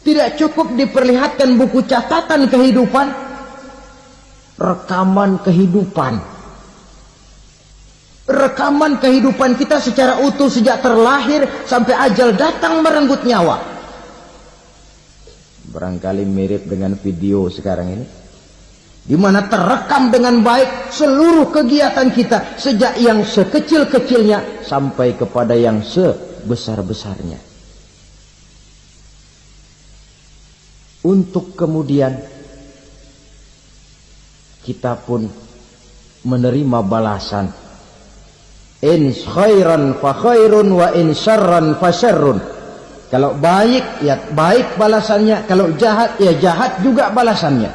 Tidak cukup diperlihatkan buku catatan kehidupan, rekaman kehidupan. Rekaman kehidupan kita secara utuh sejak terlahir sampai ajal datang merenggut nyawa. Barangkali mirip dengan video sekarang ini, di mana terekam dengan baik seluruh kegiatan kita sejak yang sekecil-kecilnya sampai kepada yang sebesar-besarnya. Untuk kemudian kita pun menerima balasan. In khairan fa khairun wa in syarran fa syarrun. Kalau baik ya baik balasannya, kalau jahat ya jahat juga balasannya.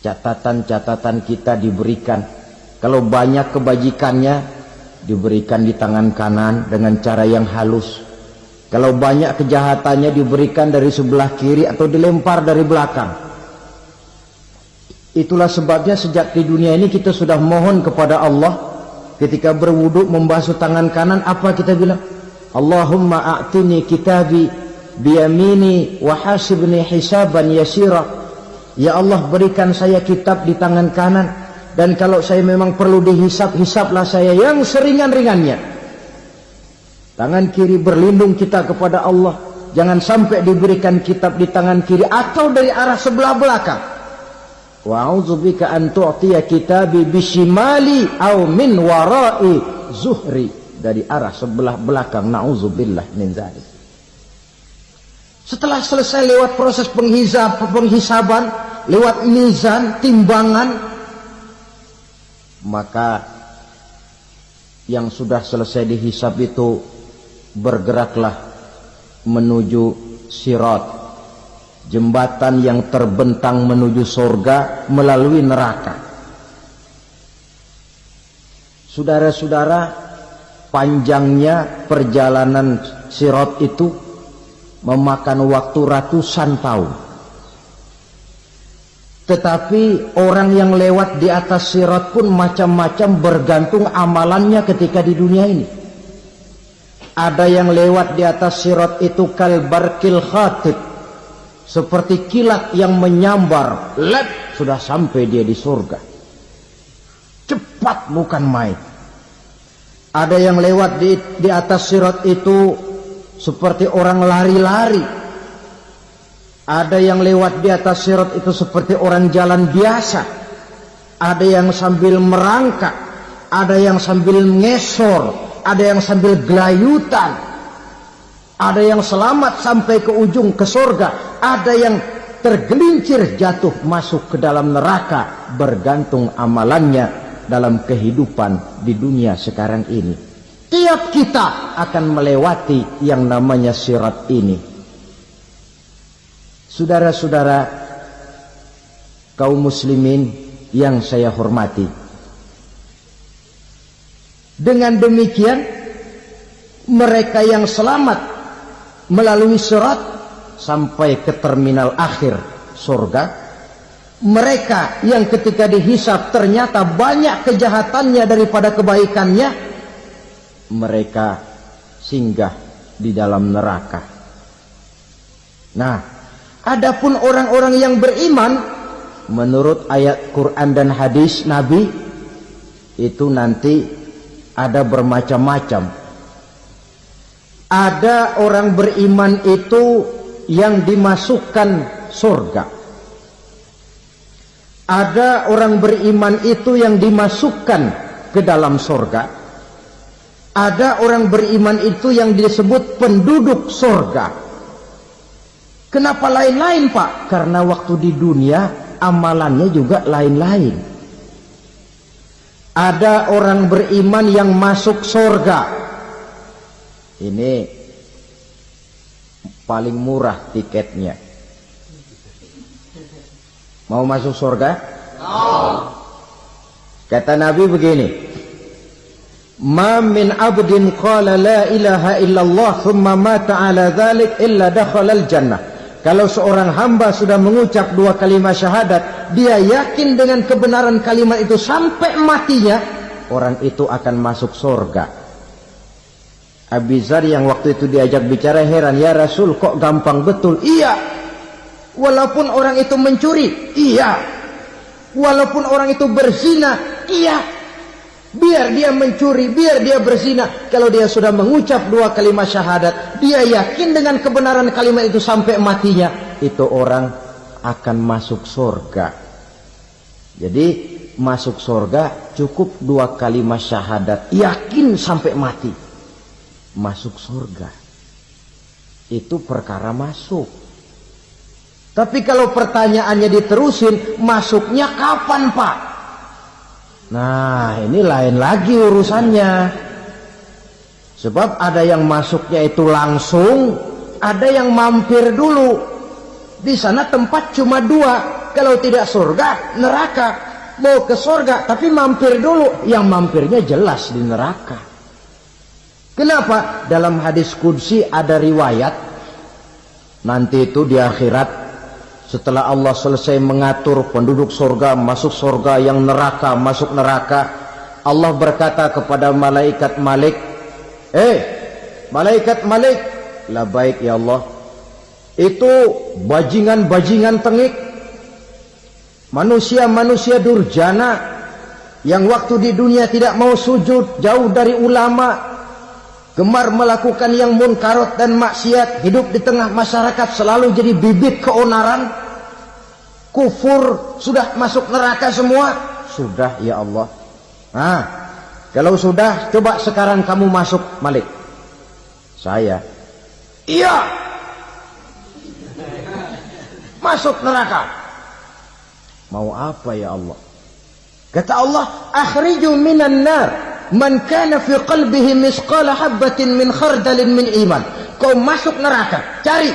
Catatan-catatan kita diberikan. Kalau banyak kebajikannya diberikan di tangan kanan dengan cara yang halus. Kalau banyak kejahatannya diberikan dari sebelah kiri atau dilempar dari belakang. Itulah sebabnya sejak di dunia ini kita sudah mohon kepada Allah. Ketika berwudu membasuh tangan kanan, apa kita bilang? Allahumma a'tini kitabi biyamini wa hasibni hisaban yasira. Ya Allah, berikan saya kitab di tangan kanan, dan kalau saya memang perlu dihisab, hisablah saya yang seringan-ringannya. Tangan kiri berlindung kita kepada Allah, jangan sampai diberikan kitab di tangan kiri atau dari arah sebelah belakang. Wa a'udzubika an tu'tiya kitabi bishimali aw min wara'i zuhri, dari arah sebelah belakang. Na'udzubillah min dzalik. Setelah selesai lewat proses penghisaban, lewat mizan, timbangan, maka yang sudah selesai dihisab itu bergeraklah menuju sirat, jembatan yang terbentang menuju surga melalui neraka. Saudara-saudara, panjangnya perjalanan sirat itu memakan waktu ratusan tahun. Tetapi orang yang lewat di atas sirat pun macam-macam, bergantung amalannya ketika di dunia ini. Ada yang lewat di atas sirat itu kalbarkil khatib, seperti kilat yang menyambar, lep, sudah sampai dia di surga. Cepat bukan main. Ada yang lewat di atas sirat itu seperti orang lari-lari. Ada yang lewat di atas sirat itu seperti orang jalan biasa. Ada yang sambil merangkak, ada yang sambil ngesor, ada yang sambil gelayutan, ada yang selamat sampai ke ujung ke surga, ada yang tergelincir jatuh masuk ke dalam neraka, bergantung amalannya dalam kehidupan di dunia sekarang ini. Tiap kita akan melewati yang namanya sirat ini. Saudara-saudara kaum muslimin yang saya hormati, dengan demikian mereka yang selamat melalui sirat sampai ke terminal akhir surga, mereka yang ketika dihisab ternyata banyak kejahatannya daripada kebaikannya, mereka singgah di dalam neraka. Nah, adapun orang-orang yang beriman menurut ayat Quran dan hadis Nabi itu nanti ada bermacam-macam. Ada orang beriman itu yang dimasukkan surga. Ada orang beriman itu yang dimasukkan ke dalam surga. Ada orang beriman itu yang disebut penduduk surga. Kenapa lain-lain, Pak? Karena waktu di dunia amalannya juga lain-lain. Ada orang beriman yang masuk surga. Ini paling murah tiketnya. Mau masuk surga? Kata Nabi begini, ma min abdin qala la ilaha illallah thumma mata ala dhalik illa dakhalal jannah. Kalau seorang hamba sudah mengucap dua kalimat syahadat, dia yakin dengan kebenaran kalimat itu sampai matinya, orang itu akan masuk surga. Abi Dzar yang waktu itu diajak bicara heran, ya Rasul kok gampang betul? Iya, walaupun orang itu mencuri, iya, walaupun orang itu berzina, iya, biar dia mencuri, biar dia berzina, kalau dia sudah mengucap 2 kalimat syahadat, dia yakin dengan kebenaran kalimat itu sampai matinya, itu orang akan masuk surga. Jadi masuk surga cukup 2 kalimat syahadat, yakin sampai mati, masuk surga. Itu perkara masuk. Tapi kalau pertanyaannya diterusin, masuknya kapan Pak? Nah, ini lain lagi urusannya. Sebab ada yang masuknya itu langsung, ada yang mampir dulu. Di sana tempat cuma 2, kalau tidak surga, neraka. Mau ke surga tapi mampir dulu, yang mampirnya jelas di neraka. Kenapa? Dalam hadis qudsi ada riwayat, nanti itu di akhirat, setelah Allah selesai mengatur penduduk surga masuk surga, yang neraka masuk neraka, Allah berkata kepada malaikat Malik, malaikat Malik, labaik ya Allah, itu bajingan-bajingan tengik, manusia-manusia durjana yang waktu di dunia tidak mau sujud, jauh dari ulama, gemar melakukan yang munkarat dan maksiat, hidup di tengah masyarakat selalu jadi bibit keonaran, kufur, sudah masuk neraka semua. Sudah ya Allah. Nah, kalau sudah, coba sekarang kamu masuk Malik. Saya, iya, masuk neraka. Mau apa ya Allah? Kata Allah, akhriju minan nar man kana fi qalbihi misqala habatin min khardalin min iman. Kau masuk neraka, cari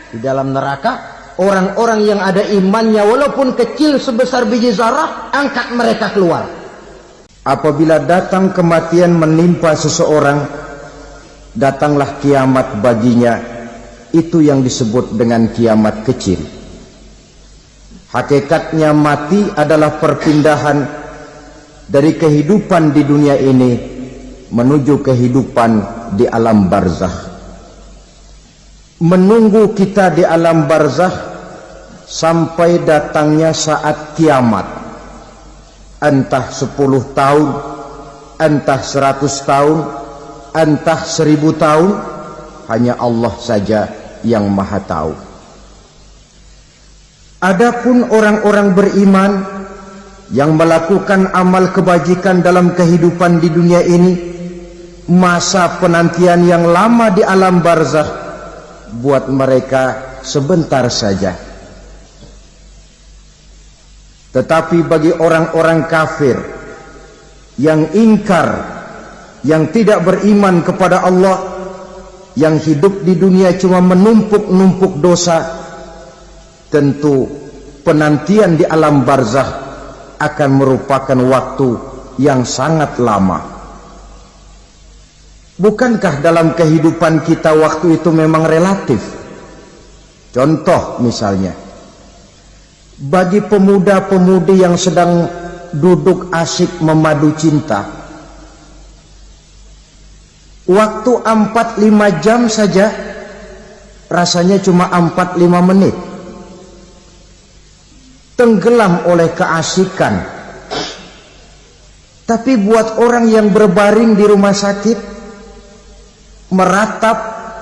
di dalam neraka orang-orang yang ada imannya walaupun kecil sebesar biji zarah, angkat mereka keluar. Apabila datang kematian menimpa seseorang, datanglah kiamat baginya. Itu yang disebut dengan kiamat kecil. Hakikatnya mati adalah perpindahan dari kehidupan di dunia ini menuju kehidupan di alam barzakh. Menunggu kita di alam barzakh sampai datangnya saat kiamat, entah 10 tahun, entah 100 tahun, entah 1000 tahun, hanya Allah saja yang maha tahu. Adapun orang-orang beriman yang melakukan amal kebajikan dalam kehidupan di dunia ini, masa penantian yang lama di alam barzakh buat mereka sebentar saja. Tetapi bagi orang-orang kafir yang ingkar, yang tidak beriman kepada Allah, yang hidup di dunia cuma menumpuk-numpuk dosa, tentu penantian di alam barzakh akan merupakan waktu yang sangat lama. Bukankah dalam kehidupan kita waktu itu memang relatif? Contoh misalnya, bagi pemuda-pemudi yang sedang duduk asyik memadu cinta, waktu 4-5 jam saja rasanya cuma 4-5 menit. Tenggelam oleh keasikan. Tapi buat orang yang berbaring di rumah sakit, meratap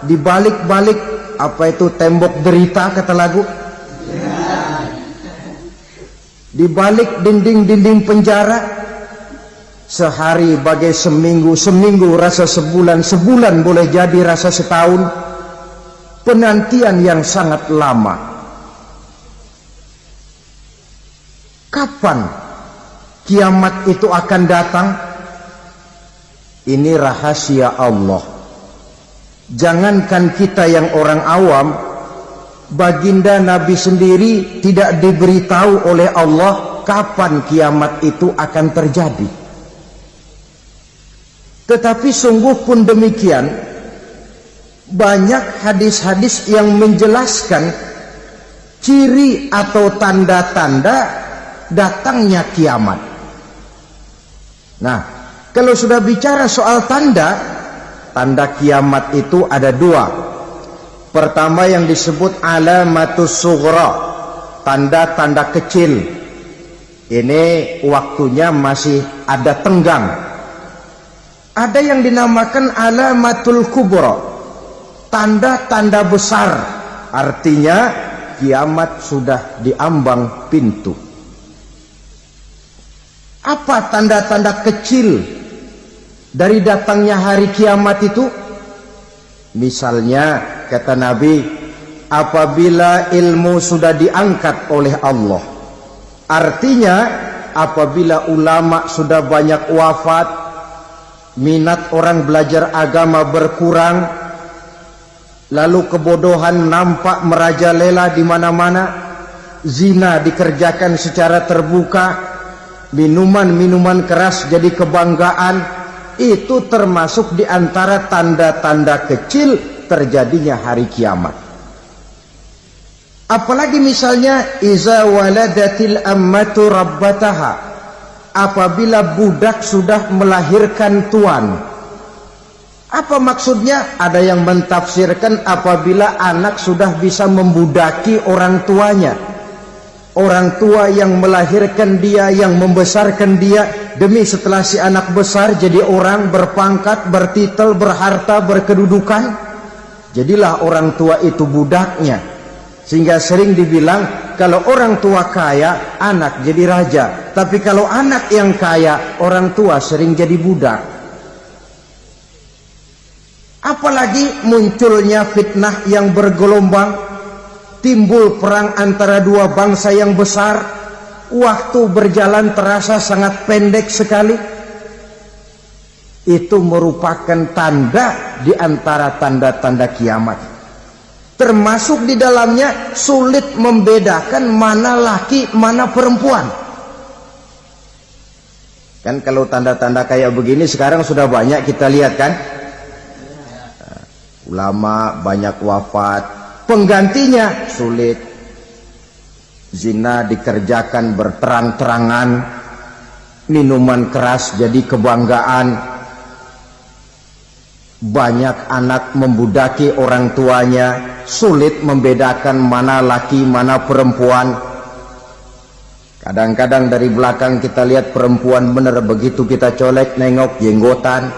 di balik-balik apa itu tembok derita kata lagu, di balik dinding-dinding penjara, sehari bagai seminggu, seminggu rasa sebulan, sebulan boleh jadi rasa setahun. Penantian yang sangat lama. Kapan kiamat itu akan datang? Ini rahasia Allah. Jangankan kita yang orang awam, baginda Nabi sendiri tidak diberitahu oleh Allah kapan kiamat itu akan terjadi. Tetapi sungguh pun demikian, banyak hadis-hadis yang menjelaskan ciri atau tanda-tanda datangnya kiamat. Nah, kalau sudah bicara soal tanda, tanda kiamat itu ada dua. Pertama yang disebut alamatus sughra, tanda-tanda kecil. Ini waktunya masih ada tenggang. Ada yang dinamakan alamatul kubra, tanda-tanda besar. Artinya kiamat sudah diambang pintu. Apa tanda-tanda kecil dari datangnya hari kiamat itu? Misalnya kata Nabi, apabila ilmu sudah diangkat oleh Allah. Artinya apabila ulama sudah banyak wafat, minat orang belajar agama berkurang, lalu kebodohan nampak merajalela di mana-mana, zina dikerjakan secara terbuka, minuman-minuman keras jadi kebanggaan. Itu termasuk di antara tanda-tanda kecil terjadinya hari kiamat. Apalagi misalnya iza waladatil ammatu rabbataha, apabila budak sudah melahirkan tuan. Apa maksudnya? Ada yang mentafsirkan apabila anak sudah bisa membudaki orang tuanya. Orang tua yang melahirkan dia, yang membesarkan dia, demi setelah si anak besar jadi orang berpangkat, bertitel, berharta, berkedudukan, jadilah orang tua itu budaknya. Sehingga sering dibilang kalau orang tua kaya, anak jadi raja. Tapi kalau anak yang kaya, orang tua sering jadi budak. Apalagi munculnya fitnah yang bergelombang, timbul perang antara dua bangsa yang besar, waktu berjalan terasa sangat pendek sekali. Itu merupakan tanda di antara tanda-tanda kiamat. Termasuk di dalamnya sulit membedakan mana laki, mana perempuan. Kan kalau tanda-tanda kayak begini sekarang sudah banyak kita lihat kan. Ulama banyak wafat, penggantinya sulit. Zina dikerjakan berterang-terangan, minuman keras jadi kebanggaan, banyak anak membudaki orang tuanya, sulit membedakan mana laki mana perempuan. Kadang-kadang dari belakang kita lihat perempuan bener, begitu kita colek nengok jenggotan.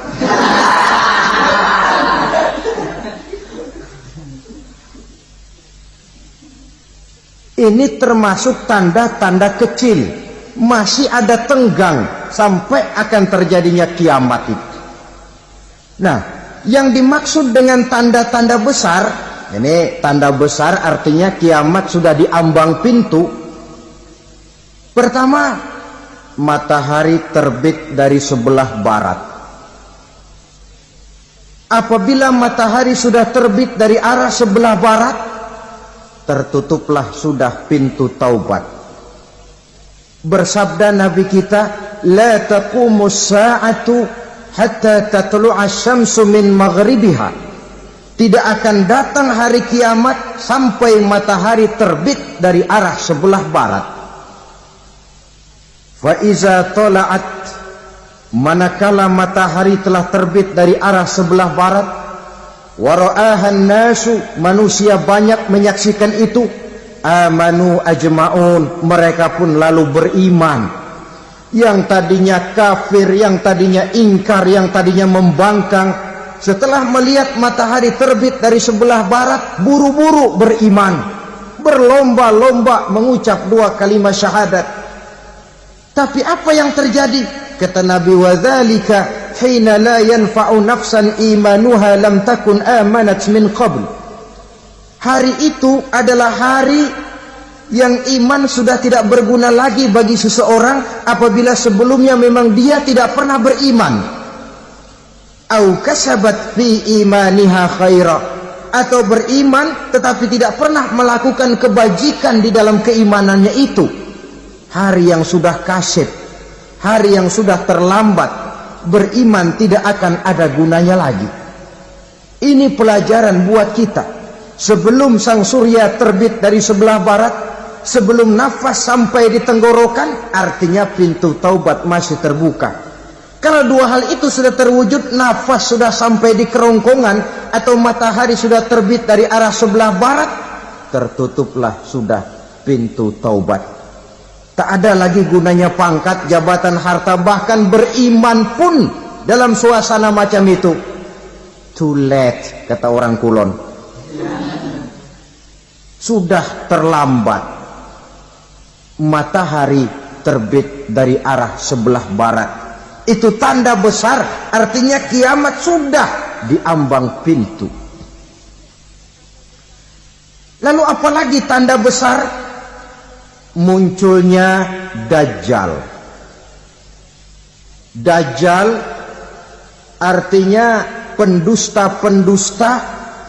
Ini termasuk tanda-tanda kecil, masih ada tenggang sampai akan terjadinya kiamat itu. Nah, yang dimaksud dengan tanda-tanda besar, ini tanda besar artinya kiamat sudah diambang pintu. Pertama, matahari terbit dari sebelah barat. Apabila matahari sudah terbit dari arah sebelah barat, tertutuplah sudah pintu taubat. Bersabda Nabi kita, la taqumus sa'atu hatta tatlu'a syamsu min maghribiha. Tidak akan datang hari kiamat sampai matahari terbit dari arah sebelah barat. Fa iza tala'at, manakala matahari telah terbit dari arah sebelah barat, wara'ahan nasu, manusia banyak menyaksikan itu, amanu ajma'un, mereka pun lalu beriman. Yang tadinya kafir, yang tadinya ingkar, yang tadinya membangkang, setelah melihat matahari terbit dari sebelah barat, buru-buru beriman, berlomba-lomba mengucap dua kalimat syahadat. Tapi apa yang terjadi? Kata Nabi, wadzalika hina la yanfa'u nafsan imanuha lam takun amanat min qabl. Hari itu adalah hari yang iman sudah tidak berguna lagi bagi seseorang apabila sebelumnya memang dia tidak pernah beriman. Au kasabat fi imaniha khaira, atau beriman tetapi tidak pernah melakukan kebajikan di dalam keimanannya itu. Hari yang sudah kasib, hari yang sudah terlambat, beriman tidak akan ada gunanya lagi. Ini pelajaran buat kita. Sebelum sang surya terbit dari sebelah barat, sebelum nafas sampai di tenggorokan, artinya pintu taubat masih terbuka. Kalau dua hal itu sudah terwujud, nafas sudah sampai di kerongkongan atau matahari sudah terbit dari arah sebelah barat, tertutuplah sudah pintu taubat. Tak ada lagi gunanya pangkat, jabatan, harta, bahkan beriman pun dalam suasana macam itu. Too late, kata orang Kulon. Sudah terlambat. Matahari terbit dari arah sebelah barat. Itu tanda besar, artinya kiamat sudah di ambang pintu. Lalu apalagi tanda besar? Munculnya Dajjal. Dajjal artinya pendusta-pendusta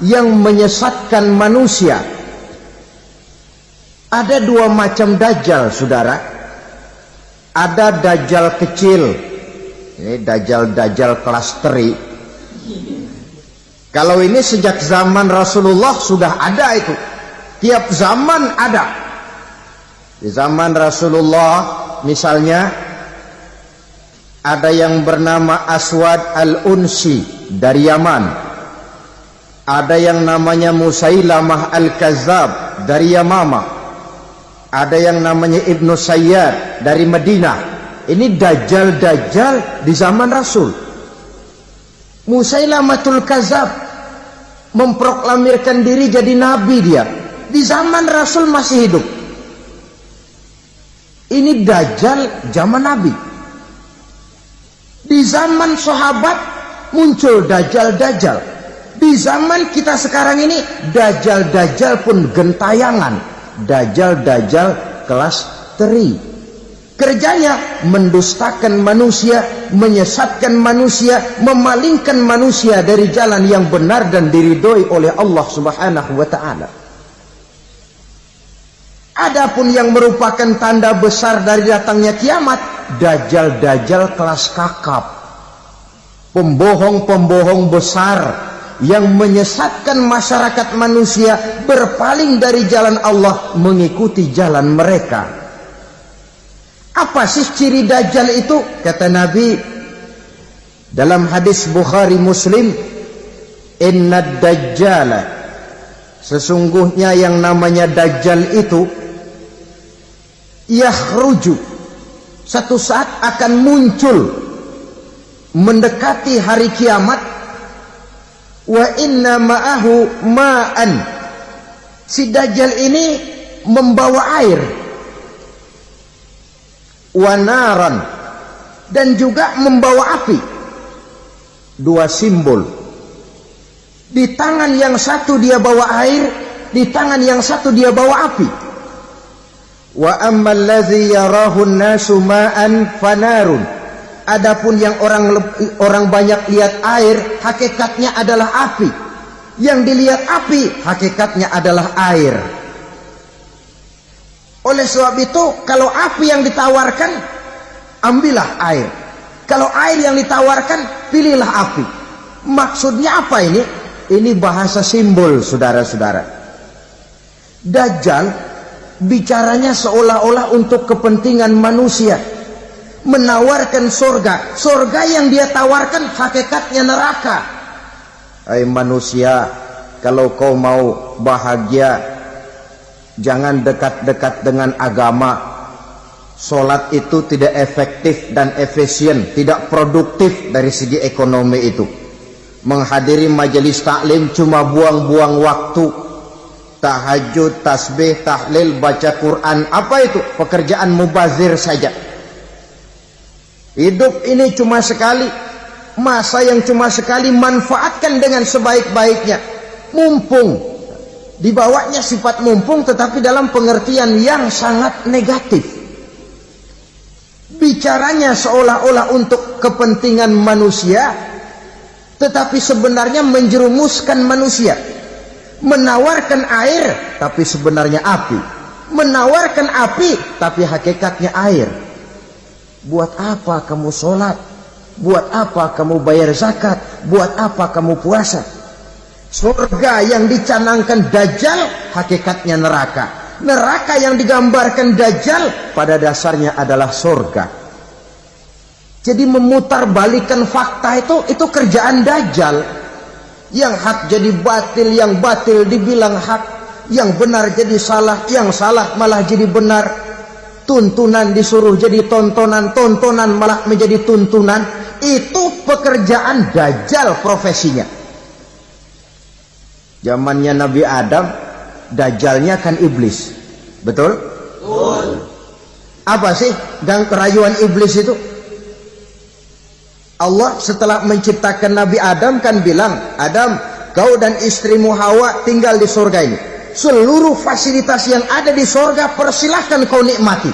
yang menyesatkan manusia. Ada dua macam Dajjal, saudara. Ada Dajjal kecil. Ini Dajjal kelas teri. Kalau ini sejak zaman Rasulullah sudah ada itu. Tiap zaman ada. Di zaman Rasulullah misalnya ada yang bernama Aswad al-Unsi dari Yaman. Ada yang namanya Musailamah al-Kazzab dari Yamama. Ada yang namanya Ibnu Sayyad dari Madinah. Ini Dajjal di zaman Rasul. Musailamatul Kazzab memproklamirkan diri jadi nabi dia. Di zaman Rasul masih hidup. Ini Dajjal zaman Nabi. Di zaman sahabat muncul Dajjal. Di zaman kita sekarang ini Dajjal pun gentayangan. Dajjal kelas teri. Kerjanya mendustakan manusia, menyesatkan manusia, memalingkan manusia dari jalan yang benar dan diridhoi oleh Allah Subhanahu wa taala. Adapun yang merupakan tanda besar dari datangnya kiamat, Dajjal kelas kakap. Pembohong-pembohong besar yang menyesatkan masyarakat manusia berpaling dari jalan Allah mengikuti jalan mereka. Apa sih ciri Dajjal itu? Kata Nabi dalam hadis Bukhari Muslim, "Innad Dajjala", sesungguhnya yang namanya Dajjal itu yakhruju, satu saat akan muncul mendekati hari kiamat. Wa inna ma'ahu ma'an, si Dajjal ini membawa air. Wa naran, dan juga membawa api. Dua simbol. Di tangan yang satu dia bawa air, di tangan yang satu dia bawa api. Wa ammal ladzi yarahu an-nasu ma'an fanarun. Adapun yang orang banyak lihat air, hakikatnya adalah api. Yang dilihat api, hakikatnya adalah air. Oleh sebab itu, kalau api yang ditawarkan, ambillah air. Kalau air yang ditawarkan, pilihlah api. Maksudnya apa ini? Ini bahasa simbol, saudara-saudara. Dajjal bicaranya seolah-olah untuk kepentingan manusia, menawarkan surga. Surga yang dia tawarkan hakikatnya neraka. Hai manusia, kalau kau mau bahagia, jangan dekat-dekat dengan agama. Solat itu tidak efektif dan efisien, tidak produktif dari segi ekonomi itu. Menghadiri majelis taklim cuma buang-buang waktu. Tahajud, tasbih, tahlil, baca Quran, apa itu? Pekerjaan mubazir saja. Hidup ini cuma sekali, masa yang cuma sekali, manfaatkan dengan sebaik-baiknya. Mumpung, dibawanya sifat mumpung tetapi dalam pengertian yang sangat negatif. Bicaranya seolah-olah untuk kepentingan manusia, tetapi sebenarnya menjerumuskan manusia. Menawarkan air, tapi sebenarnya api. Menawarkan api, tapi hakikatnya air. Buat apa kamu sholat? Buat apa kamu bayar zakat? Buat apa kamu puasa? Surga yang dicanangkan Dajjal, hakikatnya neraka. Neraka yang digambarkan Dajjal, pada dasarnya adalah surga. Jadi memutarbalikkan fakta itu kerjaan Dajjal. Yang hak jadi batil, yang batil dibilang hak, yang benar jadi salah, yang salah malah jadi benar. Tuntunan disuruh jadi tontonan, tontonan malah menjadi tuntunan. Itu pekerjaan Dajjal profesinya. Zamannya Nabi Adam, Dajjalnya kan iblis. Betul? Betul. Apa sih gang kerayuan iblis itu? Allah setelah menciptakan Nabi Adam kan bilang, Adam, kau dan istrimu Hawa tinggal di surga ini. Seluruh fasilitas yang ada di surga persilahkan kau nikmati.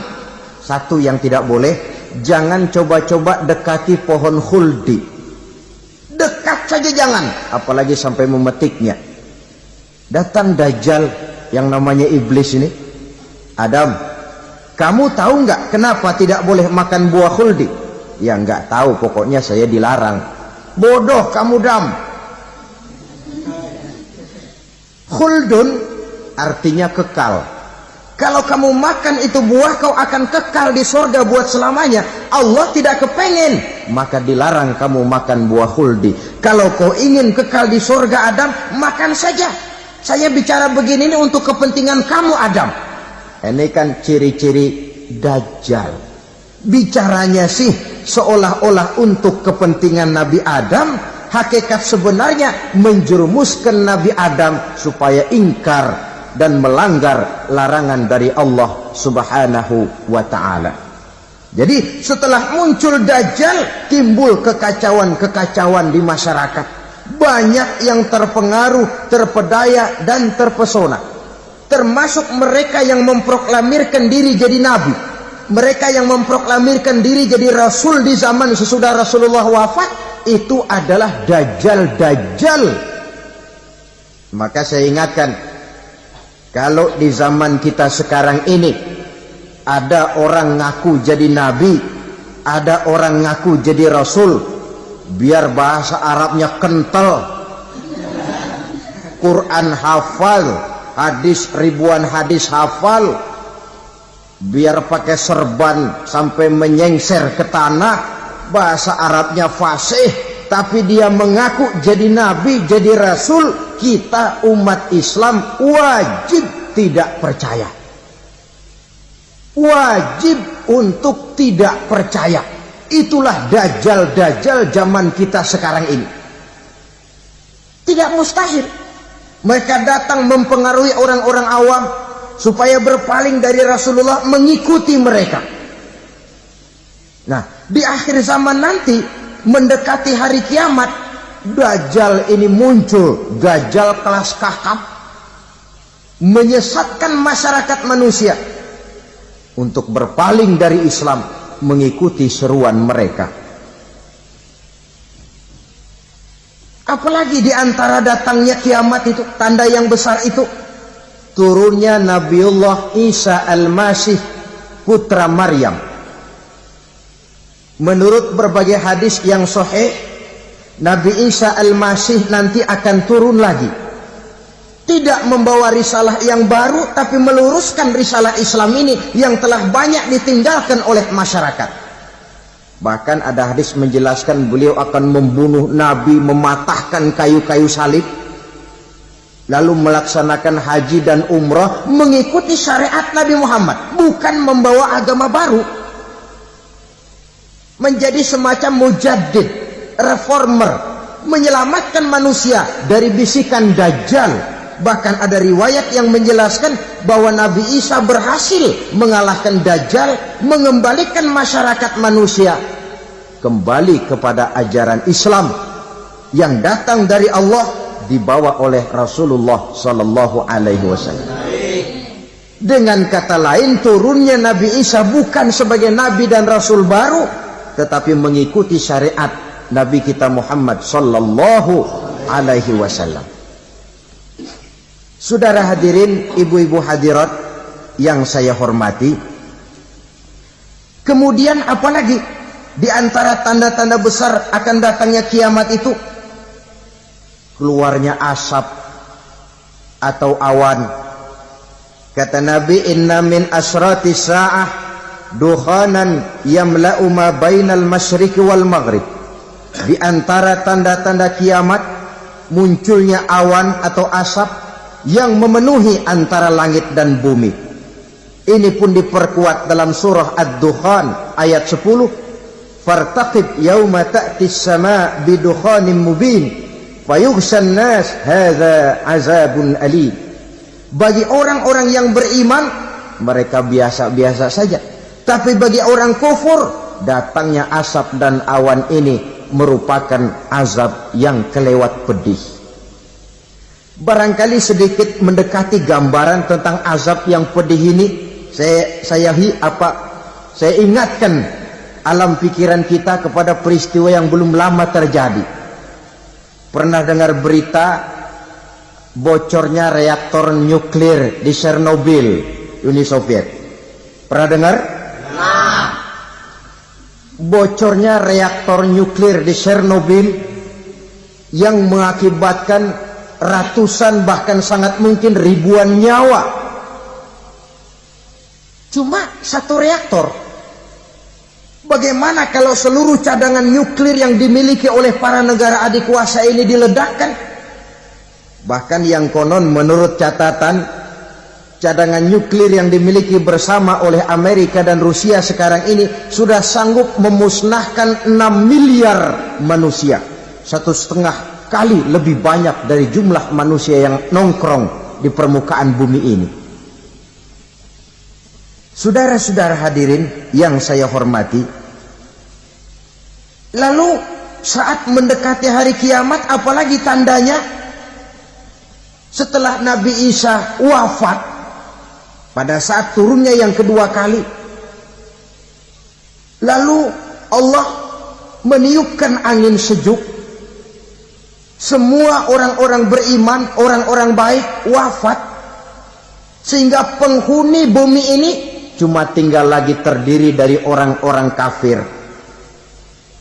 Satu yang tidak boleh, jangan coba-coba dekati pohon khuldi. Dekat saja jangan, apalagi sampai memetiknya. Datang Dajjal yang namanya iblis ini. Adam, kamu tahu nggak kenapa tidak boleh makan buah khuldi? Ya nggak tahu, pokoknya saya dilarang. Bodoh kamu Dam. Khuldun artinya kekal. Kalau kamu makan itu buah, kau akan kekal di surga buat selamanya. Allah tidak kepengen, maka dilarang kamu makan buah khuldi. Kalau kau ingin kekal di surga Adam, makan saja. Saya bicara begini ini untuk kepentingan kamu Adam. Ini kan ciri-ciri Dajjal. Bicaranya sih seolah-olah untuk kepentingan Nabi Adam, hakikat sebenarnya menjerumuskan Nabi Adam supaya ingkar dan melanggar larangan dari Allah Subhanahu wa ta'ala. Jadi setelah muncul Dajjal, timbul kekacauan-kekacauan di masyarakat. Banyak yang terpengaruh, terpedaya dan terpesona. Termasuk mereka yang memproklamirkan diri jadi nabi. Mereka yang memproklamirkan diri jadi rasul di zaman sesudah Rasulullah wafat, itu adalah Dajjal-Dajjal. Maka saya ingatkan, kalau di zaman kita sekarang ini ada orang ngaku jadi nabi, ada orang ngaku jadi rasul, biar bahasa Arabnya kental, Quran hafal, hadis ribuan hadis hafal, biar pakai serban sampai menyengser ke tanah, bahasa Arabnya fasih, tapi dia mengaku jadi nabi, jadi rasul, kita umat Islam wajib tidak percaya. Wajib untuk tidak percaya. Itulah Dajjal-Dajjal zaman kita sekarang ini. Tidak mustahil mereka datang mempengaruhi orang-orang awam supaya berpaling dari Rasulullah, mengikuti mereka. Nah, di akhir zaman nanti, mendekati hari kiamat, Dajjal ini muncul, Dajjal kelas kakap, menyesatkan masyarakat manusia untuk berpaling dari Islam, mengikuti seruan mereka. Apalagi di antara datangnya kiamat itu, tanda yang besar itu, turunnya Nabiullah Isa Al-Masih, putra Maryam. Menurut berbagai hadis yang sahih, Nabi Isa Al-Masih nanti akan turun lagi. Tidak membawa risalah yang baru, tapi meluruskan risalah Islam ini yang telah banyak ditinggalkan oleh masyarakat. Bahkan ada hadis menjelaskan beliau akan membunuh Nabi, mematahkan kayu-kayu salib, lalu melaksanakan haji dan umrah mengikuti syariat Nabi Muhammad, bukan membawa agama baru. Menjadi semacam mujaddid, reformer, menyelamatkan manusia dari bisikan Dajjal. Bahkan ada riwayat yang menjelaskan bahwa Nabi Isa berhasil mengalahkan Dajjal, mengembalikan masyarakat manusia kembali kepada ajaran Islam yang datang dari Allah, dibawa oleh Rasulullah Sallallahu Alaihi Wasallam. Dengan kata lain, turunnya Nabi Isa bukan sebagai Nabi dan Rasul baru, tetapi mengikuti syariat Nabi kita Muhammad Sallallahu Alaihi Wasallam. Saudara hadirin, ibu-ibu hadirat yang saya hormati, kemudian apalagi di antara tanda-tanda besar akan datangnya kiamat itu? Keluarnya asap atau awan. Kata Nabi, inna min asrati sa'ah dukhanan yamla'u ma bainal masyriqi wal maghrib. Di antara tanda-tanda kiamat munculnya awan atau asap yang memenuhi antara langit dan bumi. Ini pun diperkuat dalam surah Ad-Dukhan ayat 10. Fartaqib yauma ta'tis sama' bidukhanin mubin fayughshan nas hadza azabun alim. Bagi orang-orang yang beriman, mereka biasa-biasa saja. Tapi bagi orang kufur, datangnya asap dan awan ini merupakan azab yang kelewat pedih. Barangkali sedikit mendekati gambaran tentang azab yang pedih ini, saya ingatkan alam pikiran kita kepada peristiwa yang belum lama terjadi. Pernah dengar berita bocornya reaktor nuklir di Chernobyl, Uni Soviet? Pernah dengar? Nah. Bocornya reaktor nuklir di Chernobyl yang mengakibatkan ratusan bahkan sangat mungkin ribuan nyawa. Cuma satu reaktor. Bagaimana kalau seluruh cadangan nuklir yang dimiliki oleh para negara adik kuasa ini diledakkan? Bahkan yang konon menurut catatan, cadangan nuklir yang dimiliki bersama oleh Amerika dan Rusia sekarang ini sudah sanggup memusnahkan 6 miliar manusia. 1,5 kali lebih banyak dari jumlah manusia yang nongkrong di permukaan bumi ini. Saudara-saudara hadirin yang saya hormati, lalu saat mendekati hari kiamat, apalagi tandanya? Setelah Nabi Isa wafat, pada saat turunnya yang kedua kali, lalu Allah meniupkan angin sejuk. Semua orang-orang beriman, orang-orang baik wafat, sehingga penghuni bumi ini cuma tinggal lagi terdiri dari orang-orang kafir.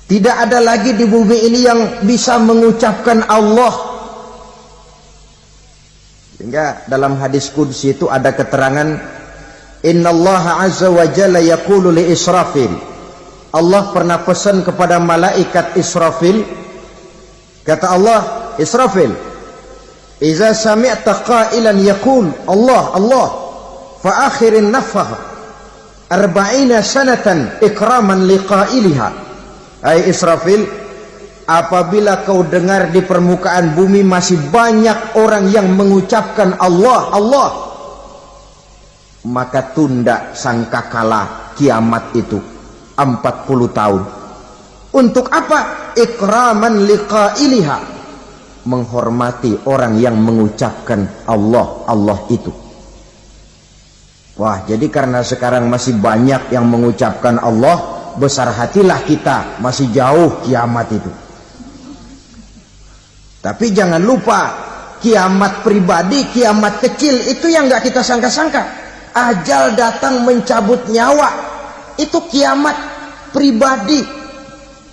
Tidak ada lagi di bumi ini yang bisa mengucapkan Allah. Sehingga dalam hadis qudsi itu ada keterangan, innallaha azza wa jalla yaqulu li Israfil. Allah pernah pesan kepada malaikat Israfil, kata Allah, Israfil, iza sami'ta qailan yaqul Allah Allah fa akhirin nafakh 40 sanatan ikraman liqailiha. Hai Israfil, apabila kau dengar di permukaan bumi masih banyak orang yang mengucapkan Allah Allah, maka tunda sangkakala kiamat itu 40 tahun. Untuk apa? Ikraman liqailiha, menghormati orang yang mengucapkan Allah Allah itu. Wah, jadi karena sekarang masih banyak yang mengucapkan Allah, besar hatilah kita, masih jauh kiamat itu. Tapi jangan lupa, kiamat pribadi, kiamat kecil itu yang nggak kita sangka-sangka. Ajal datang mencabut nyawa, itu kiamat pribadi,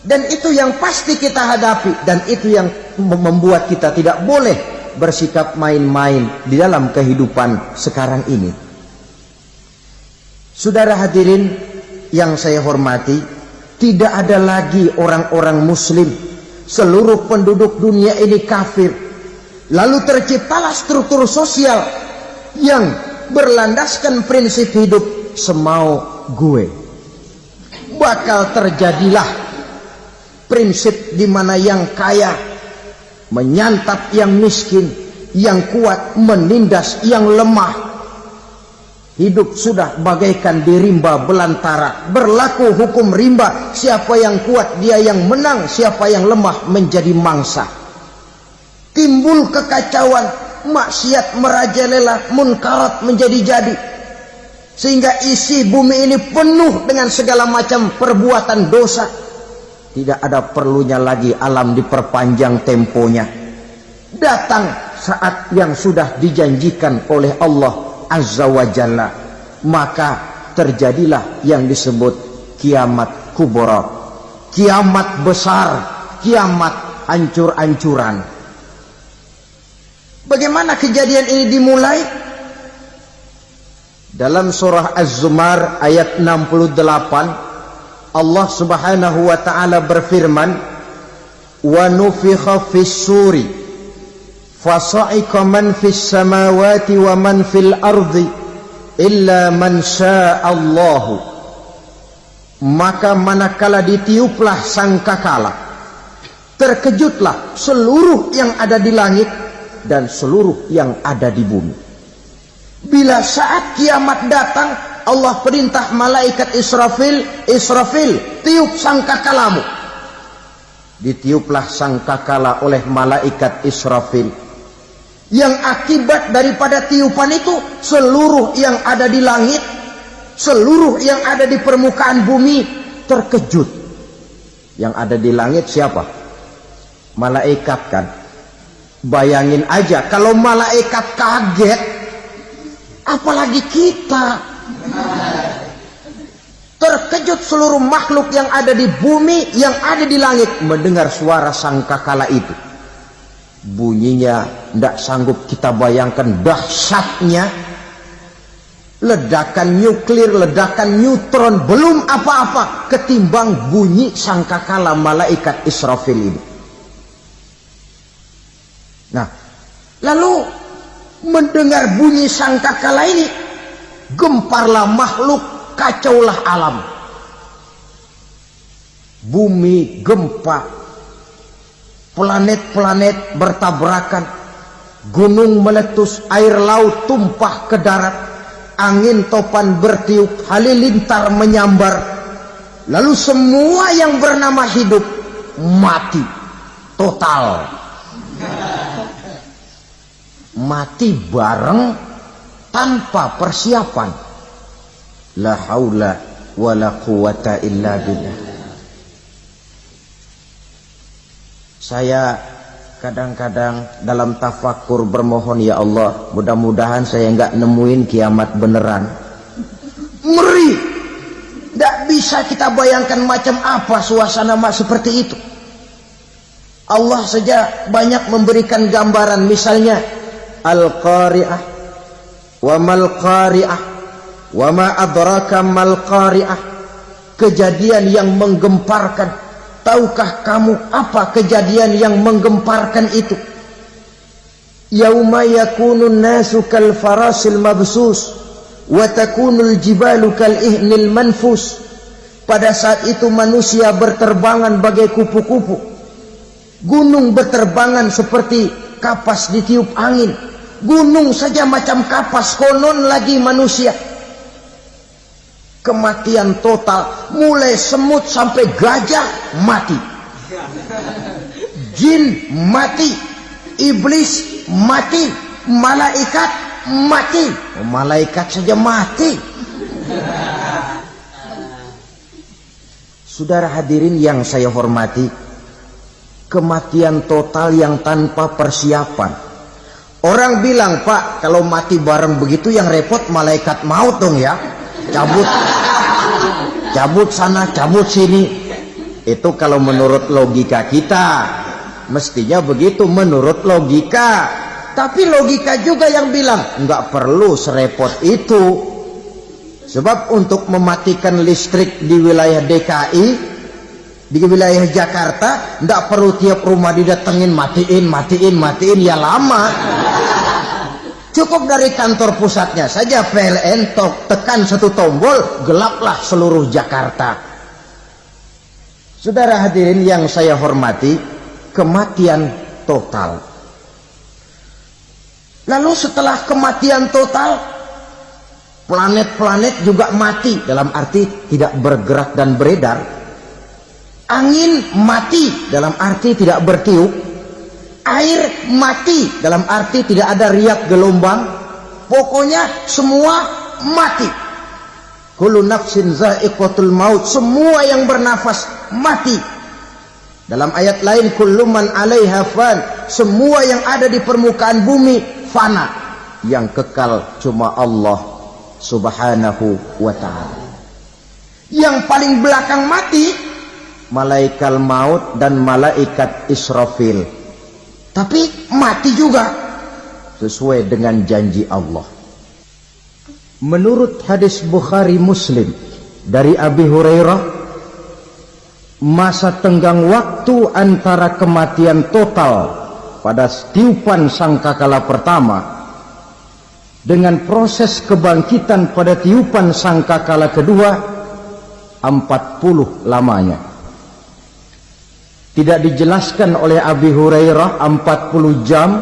dan itu yang pasti kita hadapi, dan itu yang membuat kita tidak boleh bersikap main-main di dalam kehidupan sekarang ini. Saudara hadirin yang saya hormati, tidak ada lagi orang-orang muslim. Seluruh penduduk dunia ini kafir. Lalu terciptalah struktur sosial yang berlandaskan prinsip hidup semau gue. Bakal terjadilah prinsip di mana yang kaya menyantap yang miskin, yang kuat menindas yang lemah. Hidup sudah bagaikan di rimba belantara. Berlaku hukum rimba. Siapa yang kuat dia yang menang, siapa yang lemah menjadi mangsa. Timbul kekacauan, maksiat merajalela, munkarat menjadi-jadi. Sehingga isi bumi ini penuh dengan segala macam perbuatan dosa. Tidak ada perlunya lagi alam diperpanjang temponya. Datang saat yang sudah dijanjikan oleh Allah Azza wa Jalla, maka terjadilah yang disebut kiamat kubra, kiamat besar, kiamat hancur-hancuran. Bagaimana kejadian ini dimulai? Dalam surah Az-Zumar ayat 68, Allah Subhanahu wa taala berfirman, "Wa nufikha fis-suri fasa'iqa man fis samawati wa man fil ardi illa man sya'allahu." Maka manakala ditiuplah sangkakala, terkejutlah seluruh yang ada di langit dan seluruh yang ada di bumi. Bila saat kiamat datang, Allah perintah malaikat Israfil, tiup sangkakalamu. Ditiuplah sangkakala oleh malaikat Israfil. Yang akibat daripada tiupan itu, seluruh yang ada di langit, seluruh yang ada di permukaan bumi terkejut. Yang ada di langit siapa? Malaikat kan. Bayangin aja kalau malaikat kaget, apalagi kita. Terkejut seluruh makhluk yang ada di bumi, yang ada di langit mendengar suara sangkakala itu. Bunyinya tidak sanggup kita bayangkan dahsyatnya. Ledakan nuklir, ledakan neutron, belum apa-apa ketimbang bunyi sangkakala malaikat Israfil ini. Nah, lalu mendengar bunyi sangkakala ini, gemparlah makhluk, kacaulah alam. Bumi gempa, planet-planet bertabrakan, gunung meletus, air laut tumpah ke darat, angin topan bertiup, halilintar menyambar. Lalu semua yang bernama hidup mati total. Mati bareng tanpa persiapan. La haula wala quwata illa billah. Saya kadang-kadang dalam tafakur bermohon, ya Allah, mudah-mudahan saya enggak nemuin kiamat beneran. Ngeri. Tidak bisa kita bayangkan macam apa suasana seperti itu. Allah saja banyak memberikan gambaran, misalnya Al-Qari'ah, wa mal qari'ah, wa ma adraka mal qari'ah. Kejadian yang menggemparkan. Tahukah kamu apa kejadian yang menggemparkan itu? Yauma yakunun nasu kal farasil mabsus wa takunul jibalu kal ihnil manfus. Pada saat itu manusia berterbangan bagai kupu-kupu. Gunung berterbangan seperti kapas ditiup angin. Gunung saja macam kapas, konon lagi manusia. Kematian total, mulai semut sampai gajah mati, jin mati, iblis mati, malaikat mati. Malaikat saja mati. Saudara hadirin yang saya hormati, kematian total yang tanpa persiapan. Orang bilang, Pak, kalau mati bareng begitu yang repot malaikat maut dong ya. Cabut sana, cabut sini. Itu kalau menurut logika kita, mestinya begitu menurut logika. Tapi logika juga yang bilang nggak perlu serepot itu. Sebab untuk mematikan listrik di wilayah DKI, di wilayah Jakarta, nggak perlu tiap rumah didatengin matiin, ya lama. Cukup dari kantor pusatnya saja PLN, tekan satu tombol, gelaplah seluruh Jakarta. Saudara hadirin yang saya hormati, kematian total. Lalu setelah kematian total, planet-planet juga mati, dalam arti tidak bergerak dan beredar. Angin mati, dalam arti tidak bertiup. Air mati, dalam arti tidak ada riak gelombang. Pokoknya semua mati. Kullu nafsin za'iqatul maut, semua yang bernafas mati. Dalam ayat lain, kullu man 'alaiha fan, semua yang ada di permukaan bumi fana. Yang kekal cuma Allah Subhanahu wa ta'ala. Yang paling belakang mati malaikat maut dan malaikat Israfil. Tapi mati juga sesuai dengan janji Allah. Menurut hadis Bukhari Muslim dari Abi Hurairah, masa tenggang waktu antara kematian total pada tiupan sangkakala pertama dengan proses kebangkitan pada tiupan sangkakala kedua 40 lamanya. Tidak dijelaskan oleh Abi Hurairah 40 jam,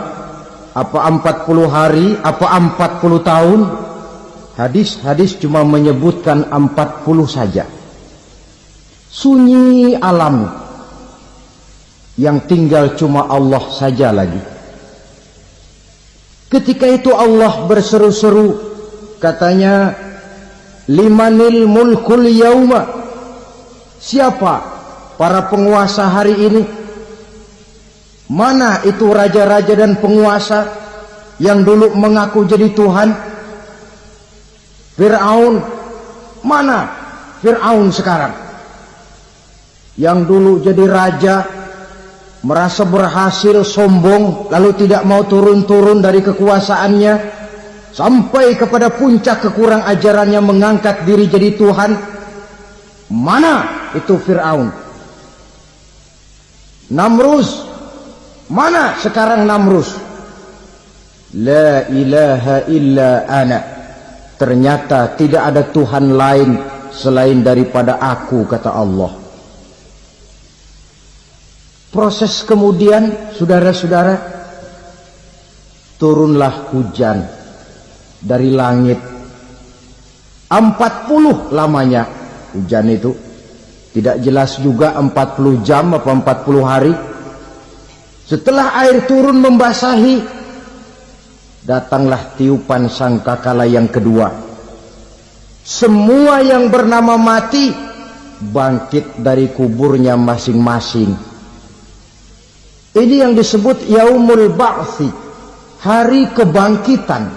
apa 40 hari, apa 40 tahun. Hadis-hadis cuma menyebutkan 40 saja. Sunyi alam yang tinggal cuma Allah saja lagi. Ketika itu Allah berseru-seru, katanya, limanil mulkul yauma, siapa para penguasa hari ini? Mana itu raja-raja dan penguasa yang dulu mengaku jadi Tuhan? Fir'aun, mana Fir'aun sekarang? Yang dulu jadi raja, merasa berhasil, sombong, lalu tidak mau turun-turun dari kekuasaannya, sampai kepada puncak kekurang ajarannya mengangkat diri jadi Tuhan. Mana itu Fir'aun? Namrus, mana sekarang Namrus? La ilaha illa ana, ternyata tidak ada Tuhan lain selain daripada aku, kata Allah. Proses kemudian, saudara-saudara, turunlah hujan dari langit. 40 lamanya hujan itu. Tidak jelas juga 40 jam apa 40 hari. Setelah air turun membasahi, datanglah tiupan sangkakala yang kedua. Semua yang bernama mati bangkit dari kuburnya masing-masing. Ini yang disebut Yaumul Ba'thi, hari kebangkitan.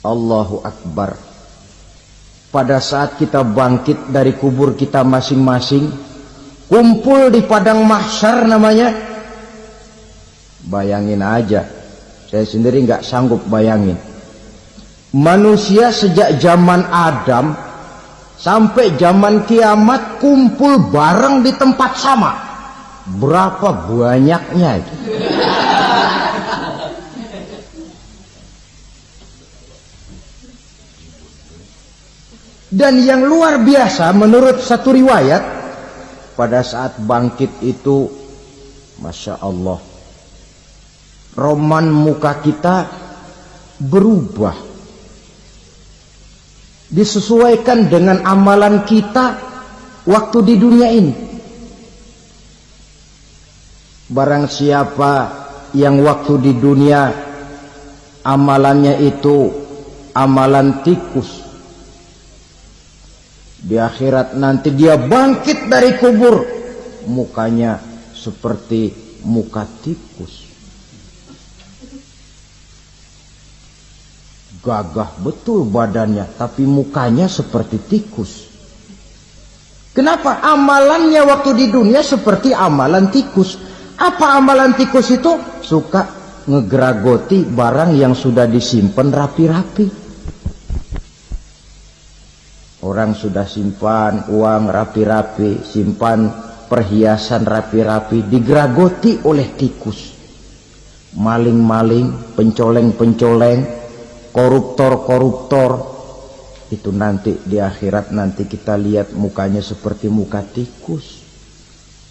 Allahu Akbar. Pada saat kita bangkit dari kubur kita masing-masing, kumpul di padang mahsyar namanya. Bayangin aja, saya sendiri nggak sanggup bayangin. Manusia sejak zaman Adam sampai zaman kiamat kumpul bareng di tempat sama. Berapa banyaknya itu? Dan yang luar biasa, menurut satu riwayat, pada saat bangkit itu, Masya Allah, roman muka kita berubah, disesuaikan dengan amalan kita waktu di dunia ini. Barang siapa yang waktu di dunia amalannya itu amalan tikus, di akhirat nanti dia bangkit dari kubur, mukanya seperti muka tikus. Gagah betul badannya, tapi mukanya seperti tikus. Kenapa? Amalannya waktu di dunia seperti amalan tikus. Apa amalan tikus itu? Suka ngegeragoti barang yang sudah disimpan rapi-rapi. Orang sudah simpan uang rapi-rapi, simpan perhiasan rapi-rapi, digeragoti oleh tikus. Maling-maling, pencoleng-pencoleng, koruptor-koruptor, itu nanti di akhirat nanti kita lihat mukanya seperti muka tikus.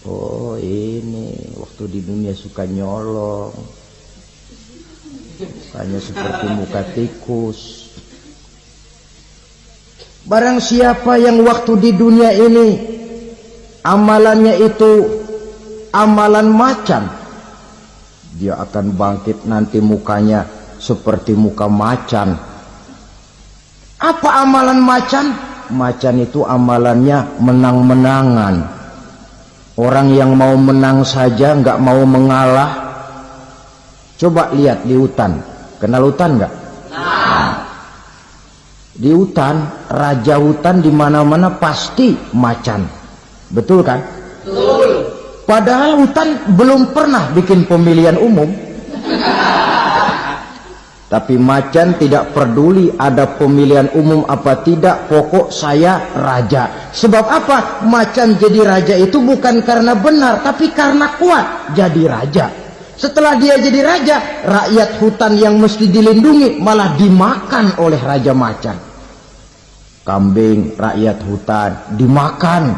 Oh, ini waktu di dunia suka nyolong, mukanya seperti muka tikus. Barang siapa yang waktu di dunia ini amalannya itu amalan macan, dia akan bangkit nanti mukanya seperti muka macan. Apa amalan macan? Macan itu amalannya menang-menangan. Orang yang mau menang saja, nggak mau mengalah. Coba lihat di hutan. Kenal hutan nggak? Nah. Di hutan, raja hutan di mana-mana pasti macan. Betul kan? Betul. Padahal hutan belum pernah bikin pemilihan umum. Tapi macan tidak peduli ada pemilihan umum apa tidak, pokok saya raja. Sebab apa? Macan jadi raja itu bukan karena benar, tapi karena kuat jadi raja. Setelah dia jadi raja, rakyat hutan yang mesti dilindungi malah dimakan oleh raja macan. Kambing rakyat hutan dimakan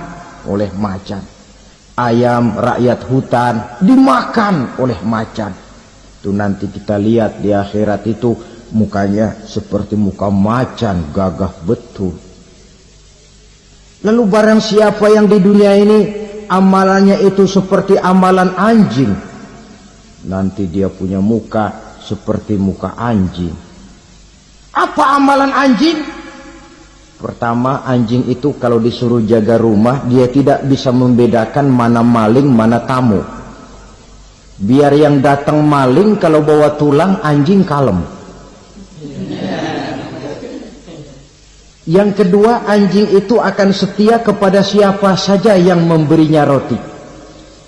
oleh macan. Ayam rakyat hutan dimakan oleh macan. Itu nanti kita lihat di akhirat itu mukanya seperti muka macan, gagah betul. Lalu barang siapa yang di dunia ini amalannya itu seperti amalan anjing, nanti dia punya muka seperti muka anjing. Apa amalan anjing? Pertama, anjing itu kalau disuruh jaga rumah, dia tidak bisa membedakan mana maling, mana tamu. Biar yang datang maling kalau bawa tulang, anjing kalem. Yang kedua, anjing itu akan setia kepada siapa saja yang memberinya roti.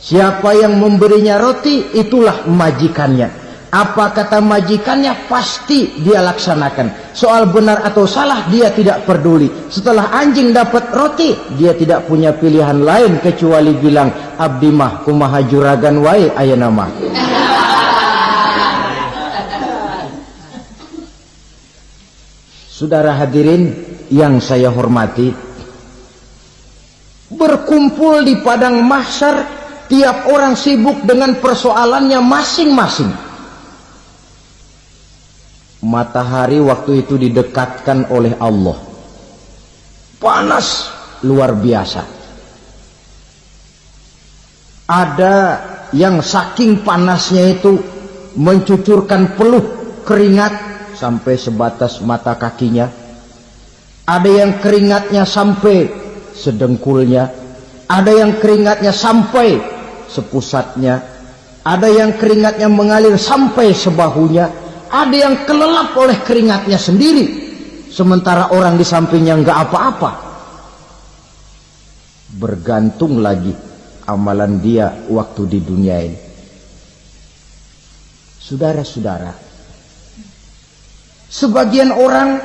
Siapa yang memberinya roti, itulah majikannya. Apa kata majikannya, pasti dia laksanakan. Soal benar atau salah, dia tidak peduli. Setelah anjing dapat roti, dia tidak punya pilihan lain kecuali bilang, abdi mah kumaha juragan wae ayeuna mah. Saudara hadirin yang saya hormati, berkumpul di padang mahsyar, tiap orang sibuk dengan persoalannya masing-masing. Matahari waktu itu didekatkan oleh Allah, panas luar biasa. Ada yang saking panasnya itu mencucurkan peluh keringat sampai sebatas mata kakinya. Ada yang keringatnya sampai sedengkulnya, ada yang keringatnya sampai sepusatnya, ada yang keringatnya mengalir sampai sebahunya. Ada yang kelelap oleh keringatnya sendiri, sementara orang di sampingnya nggak apa-apa. Bergantung lagi amalan dia waktu di dunia ini. Saudara-saudara, sebagian orang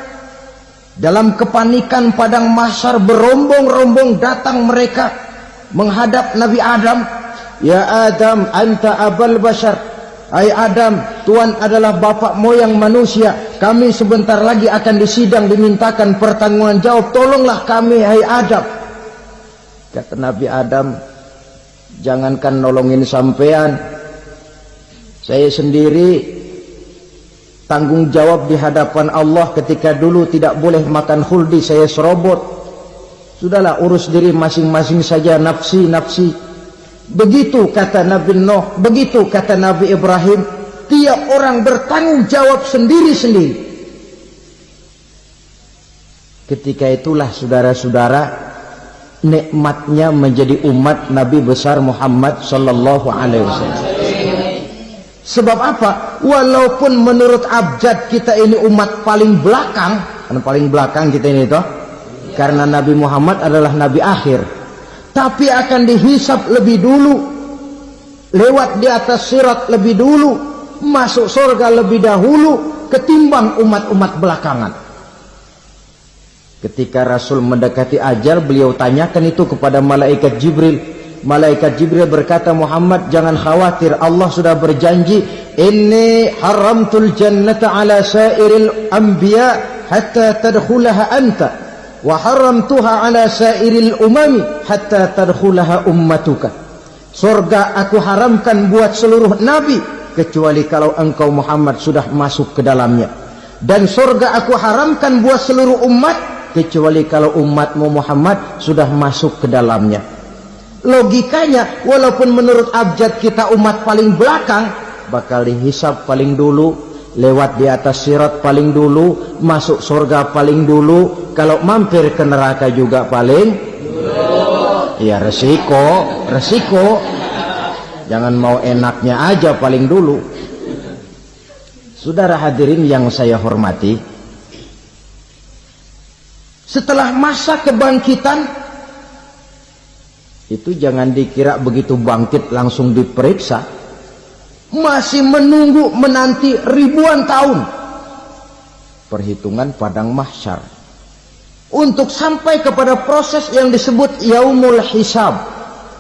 dalam kepanikan padang mahsyar berombong-rombong datang mereka menghadap Nabi Adam. Ya Adam, anta abal bashar. Hai Adam, Tuhan adalah bapak moyang manusia. Kami sebentar lagi akan disidang, dimintakan pertanggungan jawab. Tolonglah kami, hai Adam. Kata Nabi Adam, jangankan nolongin sampean, saya sendiri tanggung jawab di hadapan Allah. Ketika dulu tidak boleh makan khuldi, saya serobot. Sudahlah, urus diri masing-masing saja, nafsi. Begitu kata Nabi Nuh, begitu kata Nabi Ibrahim. Tiap orang bertanggung jawab sendiri-sendiri. Ketika itulah saudara-saudara, nikmatnya menjadi umat Nabi besar Muhammad sallallahu alaihi wasallam. Sebab apa? Walaupun menurut abjad kita ini umat paling belakang, karena paling belakang kita ini toh, karena Nabi Muhammad adalah Nabi akhir. Tapi akan dihisap lebih dulu, lewat di atas sirat lebih dulu, masuk surga lebih dahulu ketimbang umat-umat belakangan. Ketika Rasul mendekati ajal, beliau tanyakan itu kepada malaikat Jibril. Malaikat Jibril berkata, Muhammad jangan khawatir, Allah sudah berjanji, inni haramtul jannata ala sairil anbiya hatta tadkhulaha anta, wa haramtuha ala sairil umami hatta tadkhulaha ummatuka. Surga aku haramkan buat seluruh nabi kecuali kalau engkau Muhammad sudah masuk ke dalamnya, dan surga aku haramkan buat seluruh umat kecuali kalau umatmu Muhammad sudah masuk ke dalamnya. Logikanya, walaupun menurut abjad kita umat paling belakang, bakal dihisab paling dulu, lewat di atas sirat paling dulu, masuk surga paling dulu, kalau mampir ke neraka juga paling dulu. Ya resiko. Jangan mau enaknya aja paling dulu. Saudara hadirin yang saya hormati, setelah masa kebangkitan itu jangan dikira begitu bangkit langsung diperiksa. Masih menunggu menanti ribuan tahun perhitungan padang mahsyar, untuk sampai kepada proses yang disebut yaumul hisab,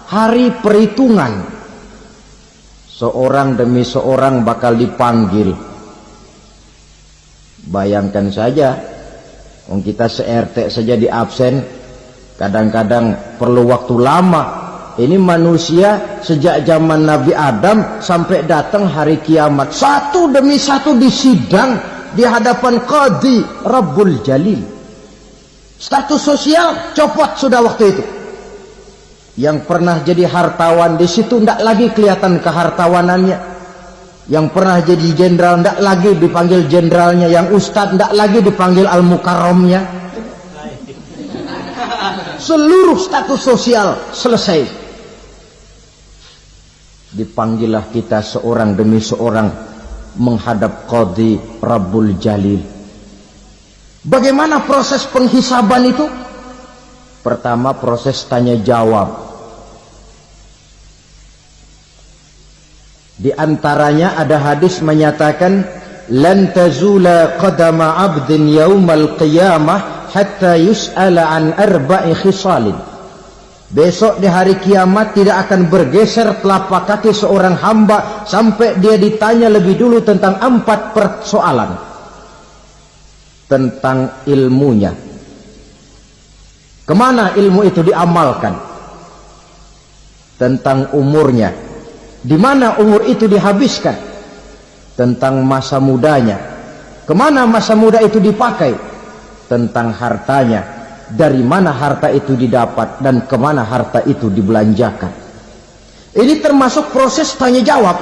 hari perhitungan. Seorang demi seorang bakal dipanggil. Bayangkan saja, kita se-RT saja di absen, kadang-kadang perlu waktu lama. Ini manusia sejak zaman Nabi Adam sampai datang hari kiamat, satu demi satu disidang di hadapan Qadhi Rabbul Jalil. Status sosial copot sudah waktu itu. Yang pernah jadi hartawan di situ tidak lagi kelihatan kehartawanannya. Yang pernah jadi jenderal tidak lagi dipanggil jenderalnya. Yang ustadz tidak lagi dipanggil al-mukarramnya. Seluruh status sosial selesai. Dipanggillah kita seorang demi seorang menghadap Qadhi Rabbul Jalil. Bagaimana proses penghisaban itu? Pertama, proses tanya jawab. Di antaranya ada hadis menyatakan, lan tazula qadama 'abdin yaumal qiyamah hatta yus'ala an arba'i khisalin. Besok di hari kiamat tidak akan bergeser telapak kaki seorang hamba sampai dia ditanya lebih dulu tentang 4 persoalan. Tentang ilmunya. Kemana ilmu itu diamalkan? Tentang umurnya. Di mana umur itu dihabiskan? Tentang masa mudanya. Kemana masa muda itu dipakai? Tentang hartanya. Dari mana harta itu didapat dan kemana harta itu dibelanjakan. Ini termasuk proses tanya jawab.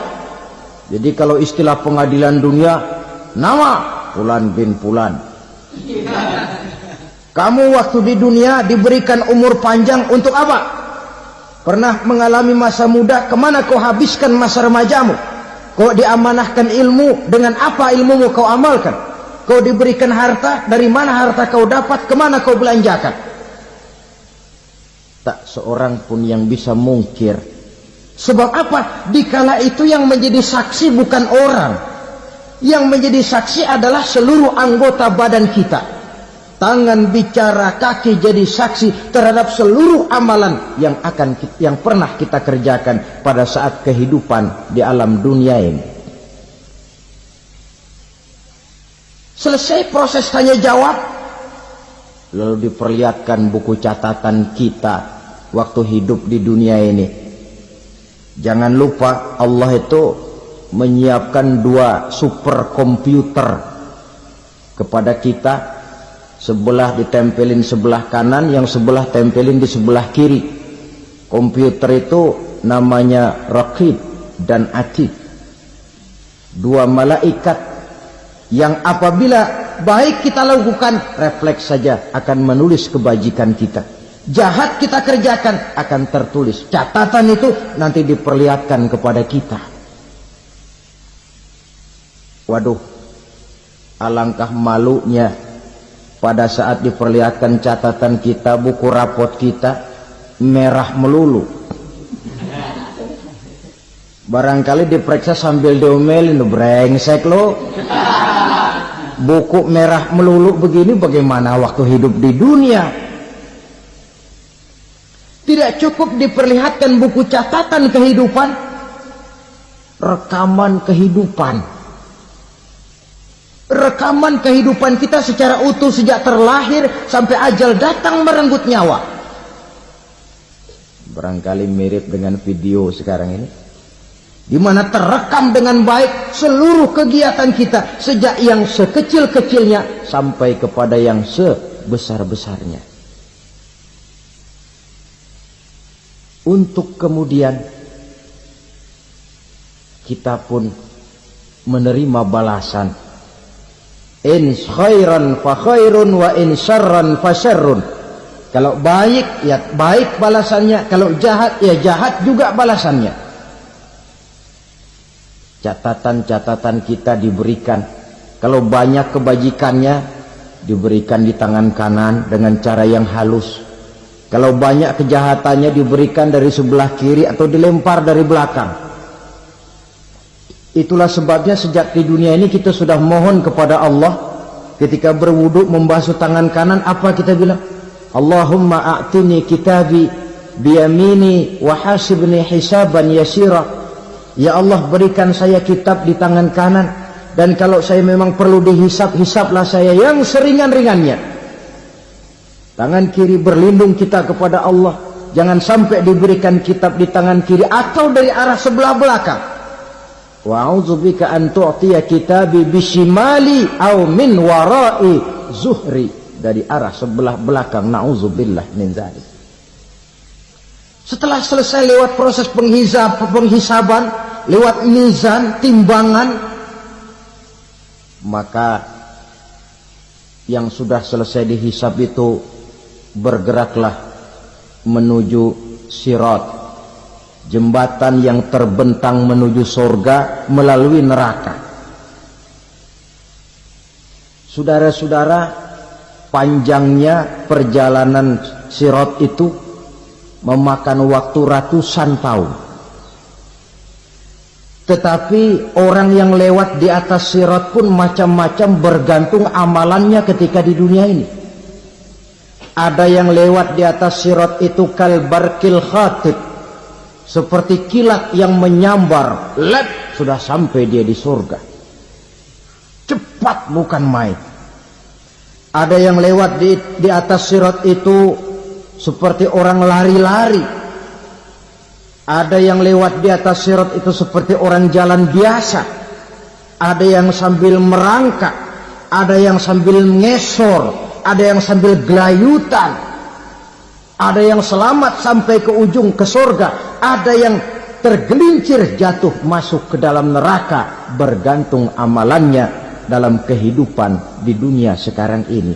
Jadi kalau istilah pengadilan dunia, nama Fulan bin Fulan. Kamu waktu di dunia diberikan umur panjang untuk apa? Pernah mengalami masa muda, kemana kau habiskan masa remajamu? Kau diamanahkan ilmu, dengan apa ilmumu kau amalkan? Kau diberikan harta, dari mana harta kau dapat, kemana kau belanjakan? Tak seorang pun yang bisa mungkir. Sebab apa? Dikala itu yang menjadi saksi bukan orang. Yang menjadi saksi adalah seluruh anggota badan kita. Tangan bicara, kaki jadi saksi terhadap seluruh amalan yang pernah kita kerjakan pada saat kehidupan di alam dunia ini. Selesai proses tanya jawab, lalu diperlihatkan buku catatan kita waktu hidup di dunia ini. Jangan lupa Allah itu menyiapkan 2 superkomputer kepada kita. Sebelah ditempelin sebelah kanan, yang sebelah tempelin di sebelah kiri. Komputer itu namanya Raqib dan Atid. 2 malaikat yang apabila baik kita lakukan, refleks saja akan menulis kebajikan kita. Jahat kita kerjakan akan tertulis. Catatan itu nanti diperlihatkan kepada kita. Waduh, alangkah malunya pada saat diperlihatkan catatan kita, buku rapot kita merah melulu. Barangkali diperiksa sambil diomelin, brengsek lo. Buku merah melulu begini, bagaimana waktu hidup di dunia? Tidak cukup diperlihatkan buku catatan kehidupan, rekaman kehidupan. Rekaman kehidupan kita secara utuh sejak terlahir sampai ajal datang merenggut nyawa. Barangkali mirip dengan video sekarang ini, di mana terekam dengan baik seluruh kegiatan kita sejak yang sekecil-kecilnya sampai kepada yang sebesar-besarnya. Untuk kemudian kita pun menerima balasan. In khairan fa khairun wa in syarran fa syarrun. Kalau baik ya baik balasannya, kalau jahat ya jahat juga balasannya. Catatan-catatan kita diberikan. Kalau banyak kebajikannya diberikan di tangan kanan dengan cara yang halus. Kalau banyak kejahatannya diberikan dari sebelah kiri atau dilempar dari belakang. Itulah sebabnya sejak di dunia ini kita sudah mohon kepada Allah ketika berwudu membasuh tangan kanan apa kita bilang? Allahumma a'tini kitabi biyamini wa hasibni hisaban yasira. Ya Allah, berikan saya kitab di tangan kanan, dan kalau saya memang perlu dihisab, hisablah saya yang seringan-ringannya. Tangan kiri berlindung kita kepada Allah, jangan sampai diberikan kitab di tangan kiri atau dari arah sebelah belakang. Wa a'udzubika an tu'tiya kitabi bishimali aw min wara'i zuhri, dari arah sebelah belakang. Na'udzubillah min dzalik. Setelah selesai lewat proses penghisaban, lewat mizan, timbangan, maka yang sudah selesai dihisab itu bergeraklah menuju sirat, jembatan yang terbentang menuju surga melalui neraka. Saudara-saudara, panjangnya perjalanan sirat itu memakan waktu ratusan tahun. Tetapi orang yang lewat di atas sirat pun macam-macam, bergantung amalannya ketika di dunia ini. Ada yang lewat di atas sirat itu kalbarkil khatib, seperti kilat yang menyambar, lep, sudah sampai dia di surga. Cepat bukan main. Ada yang lewat di atas sirat itu seperti orang lari-lari. Ada yang lewat di atas sirat itu seperti orang jalan biasa. Ada yang sambil merangkak, ada yang sambil ngesor, ada yang sambil gelayutan, ada yang selamat sampai ke ujung ke surga, ada yang tergelincir jatuh masuk ke dalam neraka, bergantung amalannya dalam kehidupan di dunia sekarang ini.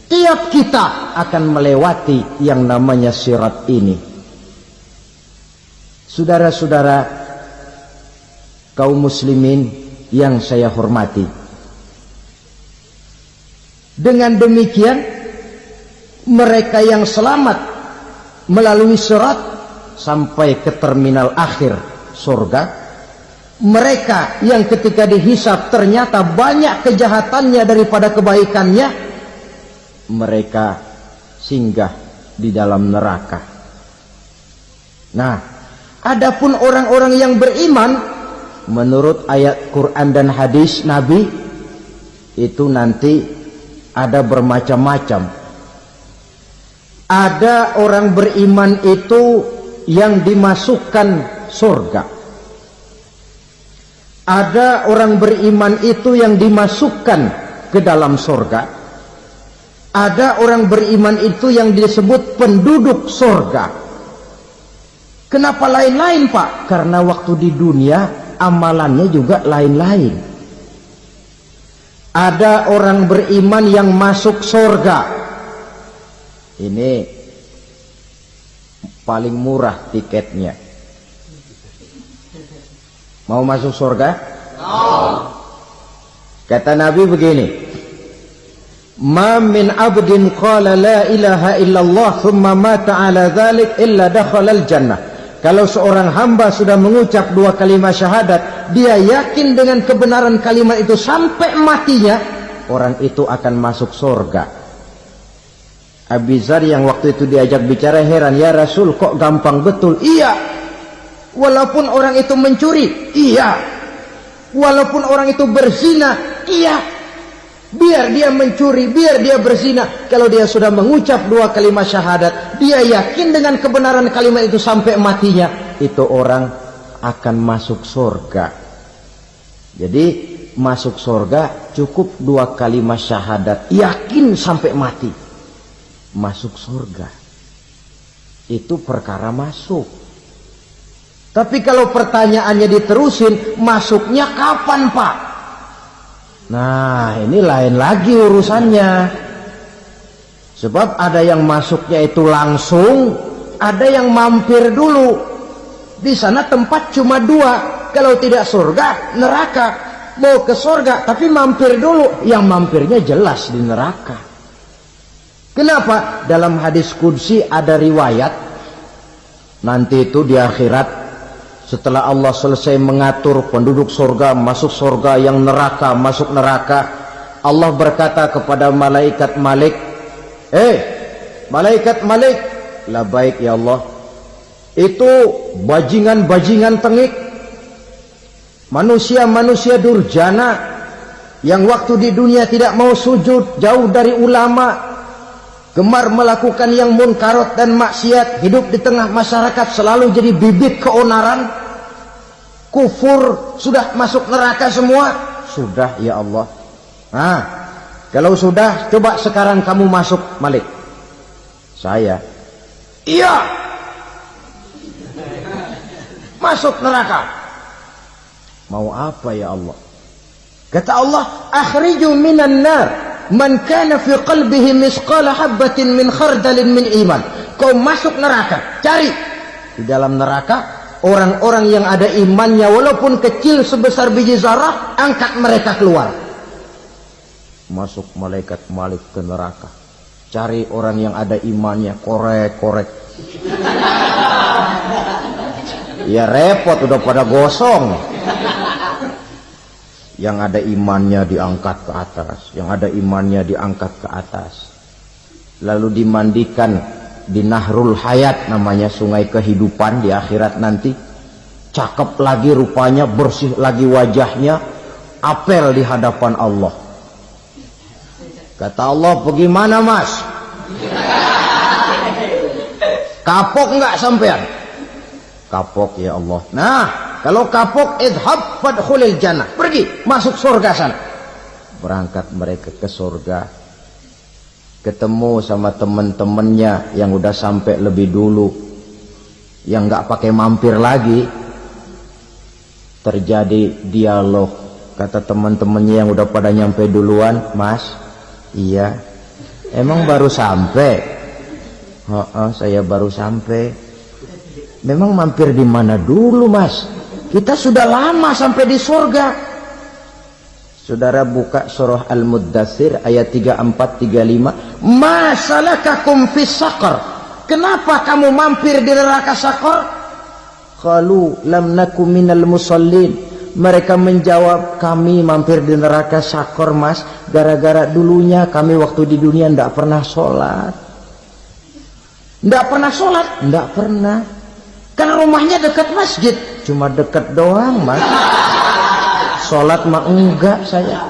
Tiap kita akan melewati yang namanya sirat ini. Saudara-saudara kaum muslimin yang saya hormati, dengan demikian mereka yang selamat melalui sirat sampai ke terminal akhir surga, mereka yang ketika dihisab ternyata banyak kejahatannya daripada kebaikannya, mereka singgah di dalam neraka. Nah, adapun orang-orang yang beriman menurut ayat Quran dan hadis Nabi itu nanti ada bermacam-macam. Ada orang beriman itu yang dimasukkan surga. Ada orang beriman itu yang dimasukkan ke dalam surga. Ada orang beriman itu yang disebut penduduk surga. Kenapa lain-lain, Pak? Karena waktu di dunia amalannya juga lain-lain. Ada orang beriman yang masuk surga. Ini paling murah tiketnya. Mau masuk surga? Kata Nabi begini, ma min abdin qala la ilaha illallah thumma mata ala dhalik illa dakhala al-jannah. Kalau seorang hamba sudah mengucap dua kalimat syahadat, dia yakin dengan kebenaran kalimat itu sampai matinya, orang itu akan masuk surga. Abi Dzar yang waktu itu diajak bicara heran, ya Rasul kok gampang betul? Iya, walaupun orang itu mencuri, iya, walaupun orang itu berzina, iya. Biar dia mencuri, biar dia berzina, kalau dia sudah mengucap dua kalimat syahadat, dia yakin dengan kebenaran kalimat itu sampai matinya, itu orang akan masuk surga. Jadi masuk surga cukup dua kalimat syahadat, yakin sampai mati, masuk surga. Itu perkara masuk. Tapi kalau pertanyaannya diterusin, masuknya kapan, Pak? Nah, ini lain lagi urusannya. Sebab ada yang masuknya itu langsung, ada yang mampir dulu. Di sana tempat cuma dua, kalau tidak surga, neraka. Mau ke surga tapi mampir dulu, yang mampirnya jelas di neraka. Kenapa? Dalam hadis qudsi ada riwayat, nanti itu di akhirat, setelah Allah selesai mengatur penduduk surga masuk surga, yang neraka masuk neraka, Allah berkata kepada malaikat Malik, malaikat Malik, labaik ya Allah. Itu bajingan-bajingan tengik, manusia-manusia durjana yang waktu di dunia tidak mau sujud, jauh dari ulama, gemar melakukan yang munkarat dan maksiat, hidup di tengah masyarakat selalu jadi bibit keonaran, kufur, sudah masuk neraka semua. Sudah ya Allah. Nah, kalau sudah, coba sekarang kamu masuk, Malik. Saya, iya, masuk neraka. Mau apa ya Allah? Kata Allah, akhriju minan nar man kana fi qalbihi misqala habatin min khardalin min iman. Kau masuk neraka, cari di dalam neraka orang-orang yang ada imannya walaupun kecil sebesar biji zarah, angkat mereka keluar. Masuk malaikat Malik ke neraka, cari orang yang ada imannya, korek-korek. Ya repot, udah pada gosong. Yang ada imannya diangkat ke atas, yang ada imannya diangkat ke atas, lalu dimandikan di Nahrul Hayat, namanya sungai kehidupan di akhirat nanti. Cakep lagi rupanya, bersih lagi wajahnya, apel di hadapan Allah. Kata Allah, bagaimana mas? Kapok nggak sampean? Kapok ya Allah. Nah, kalau kapok, idhab fadkhulil jannah, pergi masuk surga sana. Berangkat mereka ke surga, ketemu sama teman-temannya yang udah sampai lebih dulu, yang nggak pakai mampir lagi. Terjadi dialog. Kata teman-temannya yang udah pada nyampe duluan, mas, iya, emang baru sampai? Saya baru sampai. Memang mampir di mana dulu mas? Kita sudah lama sampai di surga. Saudara buka surah Al-Muddathir ayat 34-35. Ma salakakum fis saqar? Kenapa kamu mampir di neraka Saqar? Qalu lam naku minal musallin. Mereka menjawab, kami mampir di neraka Saqar mas, gara-gara dulunya kami waktu di dunia tidak pernah sholat. Tidak pernah sholat? Tidak pernah. Kan rumahnya dekat masjid, cuma dekat doang mas. Sholat mah enggak saya.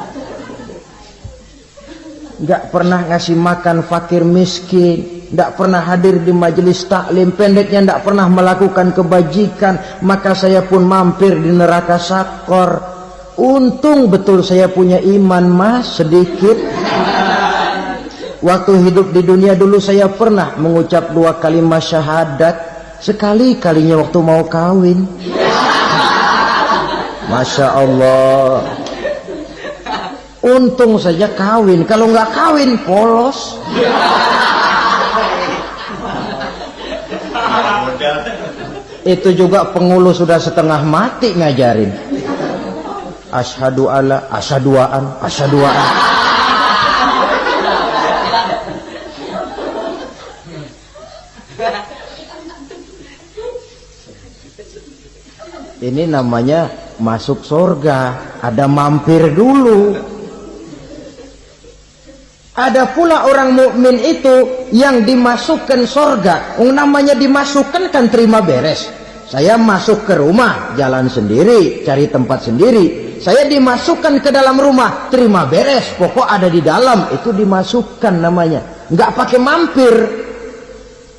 Enggak pernah ngasih makan fakir miskin, enggak pernah hadir di majelis taklim, pendeknya enggak pernah melakukan kebajikan. Maka saya pun mampir di neraka Saqar. Untung betul saya punya iman mas, sedikit. Waktu hidup di dunia dulu saya pernah mengucap 2 kalimat syahadat. Sekali-kalinya waktu mau kawin. Masya Allah. Untung saja kawin. Kalau nggak kawin polos. Itu juga pengulu sudah setengah mati ngajarin. Asyhadu alla, asyaduaan, asyaduaan. Ini namanya masuk surga, ada mampir dulu. Ada pula orang mukmin itu yang dimasukkan surga. Namanya dimasukkan kan terima beres. Saya masuk ke rumah, jalan sendiri, cari tempat sendiri. Saya dimasukkan ke dalam rumah, terima beres, pokok ada di dalam, itu dimasukkan namanya. Nggak pakai mampir.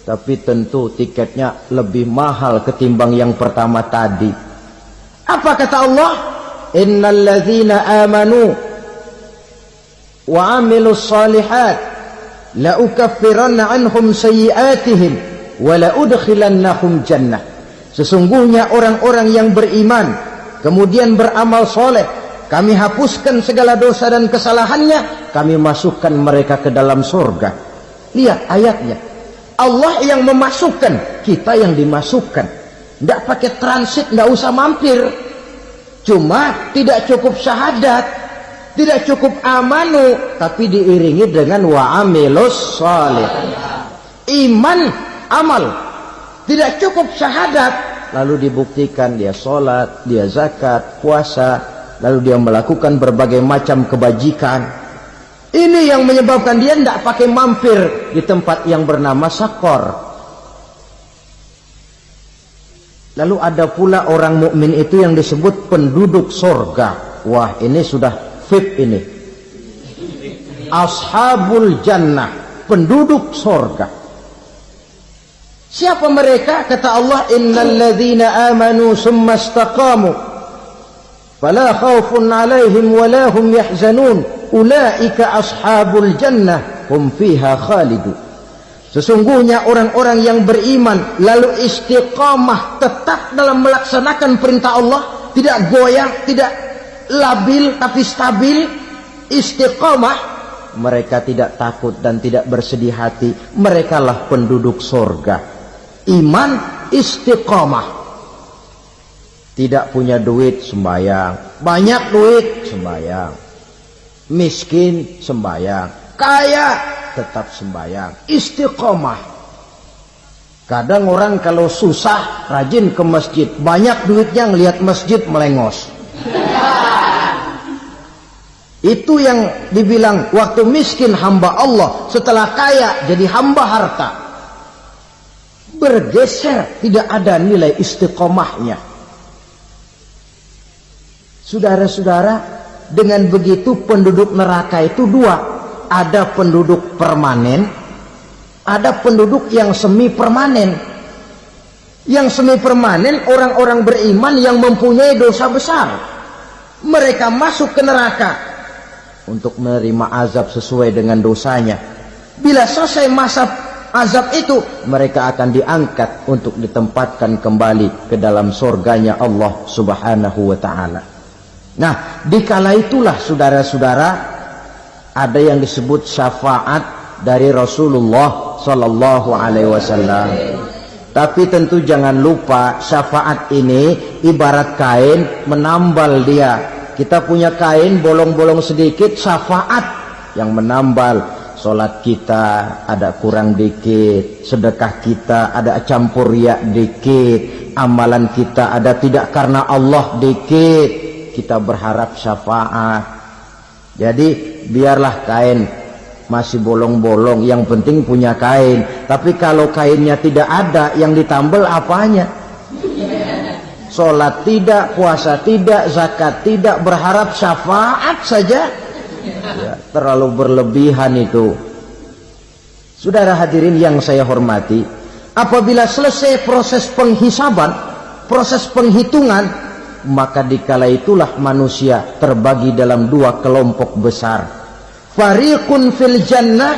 Tapi tentu tiketnya lebih mahal ketimbang yang pertama tadi. Apa kata Allah? Innal ladzina amanu wa amilus salihat la ukaffiranna anhum sayyi'atihim wa la udkhilannahum jannah. Sesungguhnya orang-orang yang beriman kemudian beramal soleh, kami hapuskan segala dosa dan kesalahannya, kami masukkan mereka ke dalam surga. Lihat ayatnya. Allah yang memasukkan, kita yang dimasukkan. Tidak pakai transit, tidak usah mampir. Cuma tidak cukup syahadat, tidak cukup amanu, tapi diiringi dengan wa'amilus salih. Iman, amal. Tidak cukup syahadat, lalu dibuktikan dia sholat, dia zakat, puasa, lalu dia melakukan berbagai macam kebajikan. Ini yang menyebabkan dia tidak pakai mampir di tempat yang bernama Sakor. Lalu ada pula orang mukmin itu yang disebut penduduk sorga. Wah, ini sudah VIP ini. Ashabul jannah, penduduk sorga. Siapa mereka? Kata Allah, innal ladzina amanu summa istaqamu fala khaufun alaihim wala hum yahzanun ulaika ashabul jannah hum fiha khalidun. Sesungguhnya orang-orang yang beriman lalu istiqamah tetap dalam melaksanakan perintah Allah, tidak goyang, tidak labil tapi stabil, istiqamah, mereka tidak takut dan tidak bersedih hati. Merekalah penduduk sorga. Iman, istiqamah. Tidak punya duit, sembahyang. Banyak duit, sembahyang. Miskin, sembahyang. Kaya, tetap sembahyang. Istiqomah. Kadang orang kalau susah rajin ke masjid, banyak duitnya ngelihat masjid melengos. Itu yang dibilang waktu miskin hamba Allah, setelah kaya jadi hamba harta. Bergeser, tidak ada nilai istiqomahnya. Saudara-saudara, dengan begitu penduduk neraka itu dua. Ada penduduk permanen, ada penduduk yang semi permanen. Yang semi permanen orang-orang beriman yang mempunyai dosa besar. Mereka masuk ke neraka untuk menerima azab sesuai dengan dosanya. Bila selesai masa azab itu, mereka akan diangkat untuk ditempatkan kembali ke dalam surganya Allah Subhanahu wa ta'ala. Nah, dikala itulah saudara-saudara, ada yang disebut syafaat dari Rasulullah Sallallahu Alaihi Wasallam. Tapi tentu jangan lupa syafaat ini ibarat kain menambal dia. Kita punya kain bolong-bolong sedikit, syafaat yang menambal. Solat kita ada kurang dikit, sedekah kita ada campur riak dikit, amalan kita ada tidak karena Allah dikit. Kita berharap syafaat. Jadi biarlah kain masih bolong-bolong, yang penting punya kain. Tapi kalau kainnya tidak ada, yang ditambal apanya? Sholat tidak, puasa tidak, zakat tidak, berharap syafaat saja. Ya, terlalu berlebihan itu. Saudara hadirin yang saya hormati, apabila selesai proses penghisaban, proses penghitungan, maka dikala itulah manusia terbagi dalam dua kelompok besar. Fariqun fil jannah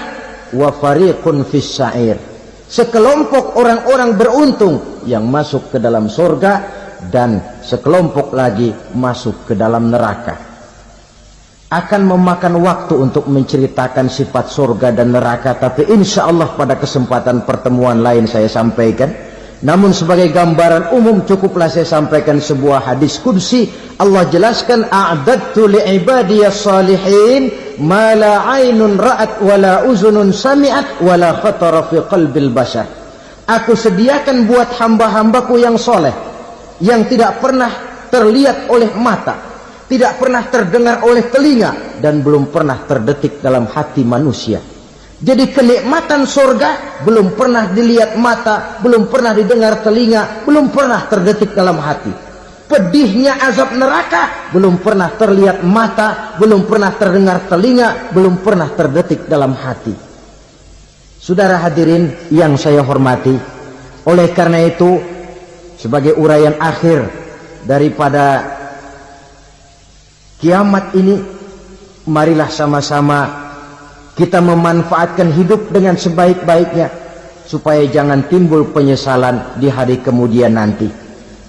wa fariqun fis sa'ir. Sekelompok orang-orang beruntung yang masuk ke dalam surga, dan sekelompok lagi masuk ke dalam neraka. Akan memakan waktu untuk menceritakan sifat surga dan neraka, tapi insya Allah pada kesempatan pertemuan lain saya sampaikan. Namun sebagai gambaran umum cukuplah saya sampaikan sebuah hadis qudsi. Allah jelaskan, a'dadtu li'ibadiyas salihin ma la 'ainun ra'at wa la uzunun sami'at wa la khatara fi qalbil bashar. Aku sediakan buat hamba-hambaku yang soleh, yang tidak pernah terlihat oleh mata, tidak pernah terdengar oleh telinga, dan belum pernah terdetik dalam hati manusia. Jadi kenikmatan surga belum pernah dilihat mata, belum pernah didengar telinga, belum pernah terdetik dalam hati. Pedihnya azab neraka belum pernah terlihat mata, belum pernah terdengar telinga, belum pernah terdetik dalam hati. Saudara hadirin yang saya hormati, oleh karena itu sebagai uraian akhir daripada kiamat ini, marilah sama-sama kita memanfaatkan hidup dengan sebaik-baiknya supaya jangan timbul penyesalan di hari kemudian nanti.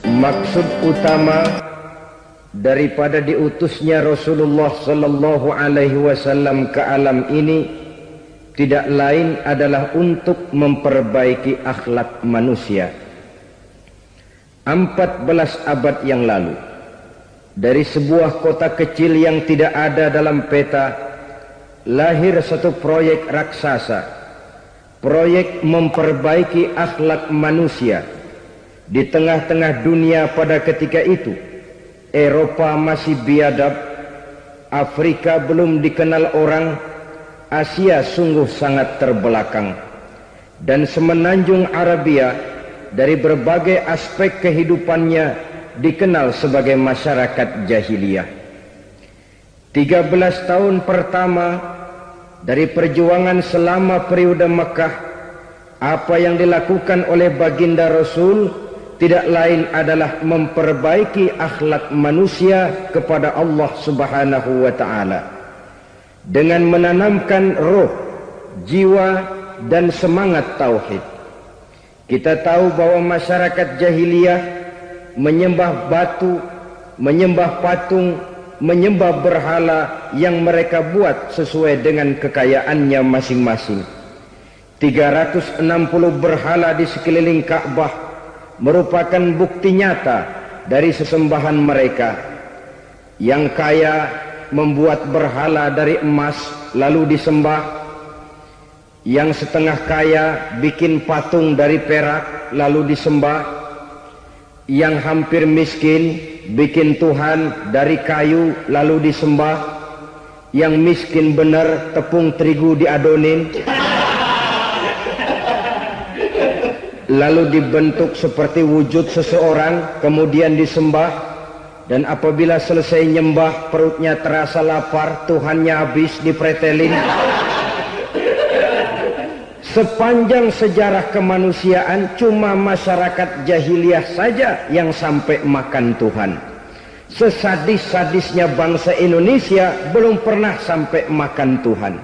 Maksud utama daripada diutusnya Rasulullah sallallahu alaihi wasallam ke alam ini tidak lain adalah untuk memperbaiki akhlak manusia. 14 abad yang lalu, dari sebuah kota kecil yang tidak ada dalam peta, lahir satu proyek raksasa, proyek memperbaiki akhlak manusia. Di tengah-tengah dunia pada ketika itu, Eropa masih biadab, Afrika belum dikenal orang, Asia sungguh sangat terbelakang, dan semenanjung Arabia dari berbagai aspek kehidupannya dikenal sebagai masyarakat jahiliyah. 13 tahun pertama dari perjuangan selama periode Mekah, apa yang dilakukan oleh baginda Rasul tidak lain adalah memperbaiki akhlak manusia kepada Allah Subhanahu wa ta'ala dengan menanamkan roh, jiwa dan semangat tauhid. Kita tahu bahwa masyarakat jahiliyah menyembah batu, menyembah patung, menyembah berhala yang mereka buat sesuai dengan kekayaannya masing-masing. 360 berhala di sekeliling Ka'bah merupakan bukti nyata dari sesembahan mereka. Yang kaya membuat berhala dari emas lalu disembah, yang setengah kaya bikin patung dari perak lalu disembah, yang hampir miskin bikin Tuhan dari kayu lalu disembah, yang miskin benar tepung terigu diadonin lalu dibentuk seperti wujud seseorang kemudian disembah. Dan apabila selesai nyembah perutnya terasa lapar, Tuhannya habis dipretelin. Sepanjang sejarah kemanusiaan cuma masyarakat jahiliyah saja yang sampai makan Tuhan. Sesadis-sadisnya bangsa Indonesia belum pernah sampai makan Tuhan.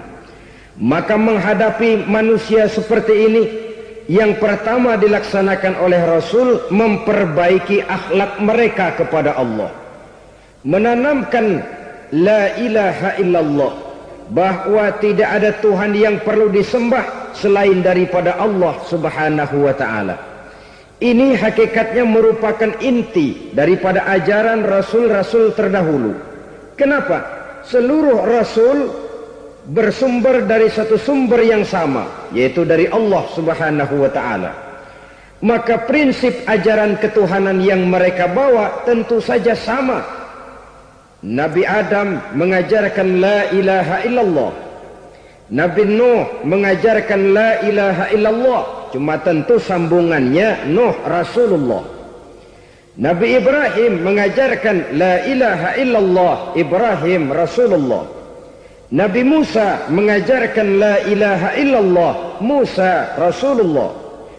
Maka menghadapi manusia seperti ini, yang pertama dilaksanakan oleh Rasul memperbaiki akhlak mereka kepada Allah, menanamkan la ilaha illallah, bahwa tidak ada Tuhan yang perlu disembah selain daripada Allah Subhanahu wa ta'ala. Ini hakikatnya merupakan inti daripada ajaran rasul-rasul terdahulu. Kenapa? Seluruh rasul bersumber dari satu sumber yang sama, yaitu dari Allah Subhanahu wa ta'ala. Maka prinsip ajaran ketuhanan yang mereka bawa tentu saja sama. Nabi Adam mengajarkan la ilaha illallah, Nabi Nuh mengajarkan la ilaha illallah, cuma tentu sambungannya Nuh Rasulullah. Nabi Ibrahim mengajarkan la ilaha illallah, Ibrahim Rasulullah. Nabi Musa mengajarkan la ilaha illallah, Musa Rasulullah.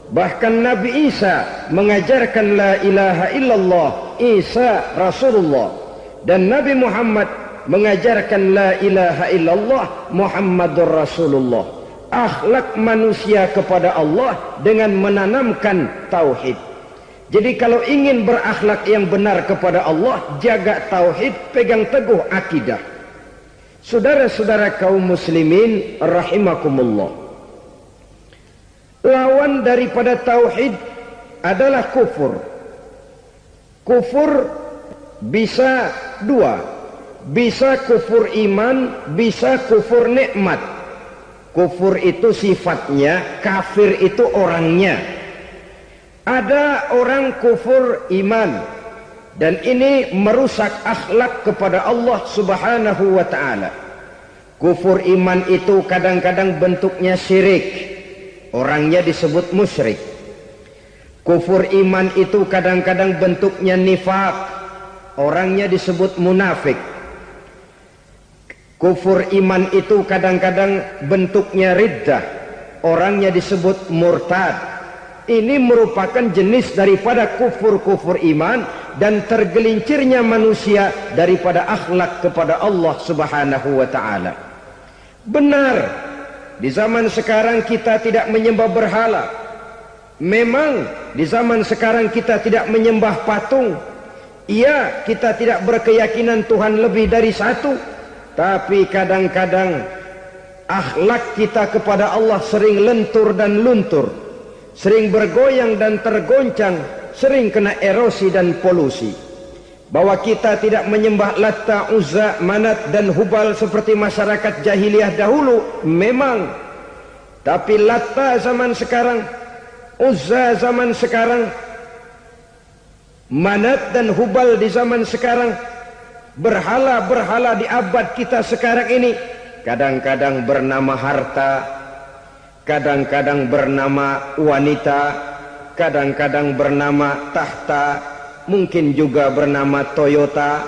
Bahkan Nabi Isa mengajarkan la ilaha illallah, Isa Rasulullah. Dan Nabi Muhammad mengajarkan la ilaha illallah, Muhammadur Rasulullah. Akhlak manusia kepada Allah dengan menanamkan tauhid. Jadi kalau ingin berakhlak yang benar kepada Allah, jaga tauhid, pegang teguh akidah. Saudara-saudara kaum muslimin rahimakumullah, lawan daripada tauhid adalah kufur. Kufur bisa dua, bisa kufur iman, bisa kufur nikmat. Kufur itu sifatnya, kafir itu orangnya. Ada orang kufur iman, dan ini merusak akhlak kepada Allah Subhanahu wa ta'ala. Kufur iman itu kadang-kadang bentuknya syirik, orangnya disebut musyrik. Kufur iman itu kadang-kadang bentuknya nifaq, orangnya disebut munafik. Kufur iman itu kadang-kadang bentuknya riddah, orangnya disebut murtad. Ini merupakan jenis daripada kufur-kufur iman dan tergelincirnya manusia daripada akhlak kepada Allah Subhanahu wa ta'ala. Benar, di zaman sekarang kita tidak menyembah berhala. Memang di zaman sekarang kita tidak menyembah patung. Iya, kita tidak berkeyakinan Tuhan lebih dari satu. Tapi kadang-kadang akhlak kita kepada Allah sering lentur dan luntur, sering bergoyang dan tergoncang, sering kena erosi dan polusi. Bahwa kita tidak menyembah Latta, Uzza, Manat dan Hubal seperti masyarakat jahiliyah dahulu, memang. Tapi Latta zaman sekarang, Uzza zaman sekarang, Manat dan Hubal di zaman sekarang, berhala-berhala di abad kita sekarang ini, kadang-kadang bernama harta, kadang-kadang bernama wanita, kadang-kadang bernama tahta, mungkin juga bernama Toyota.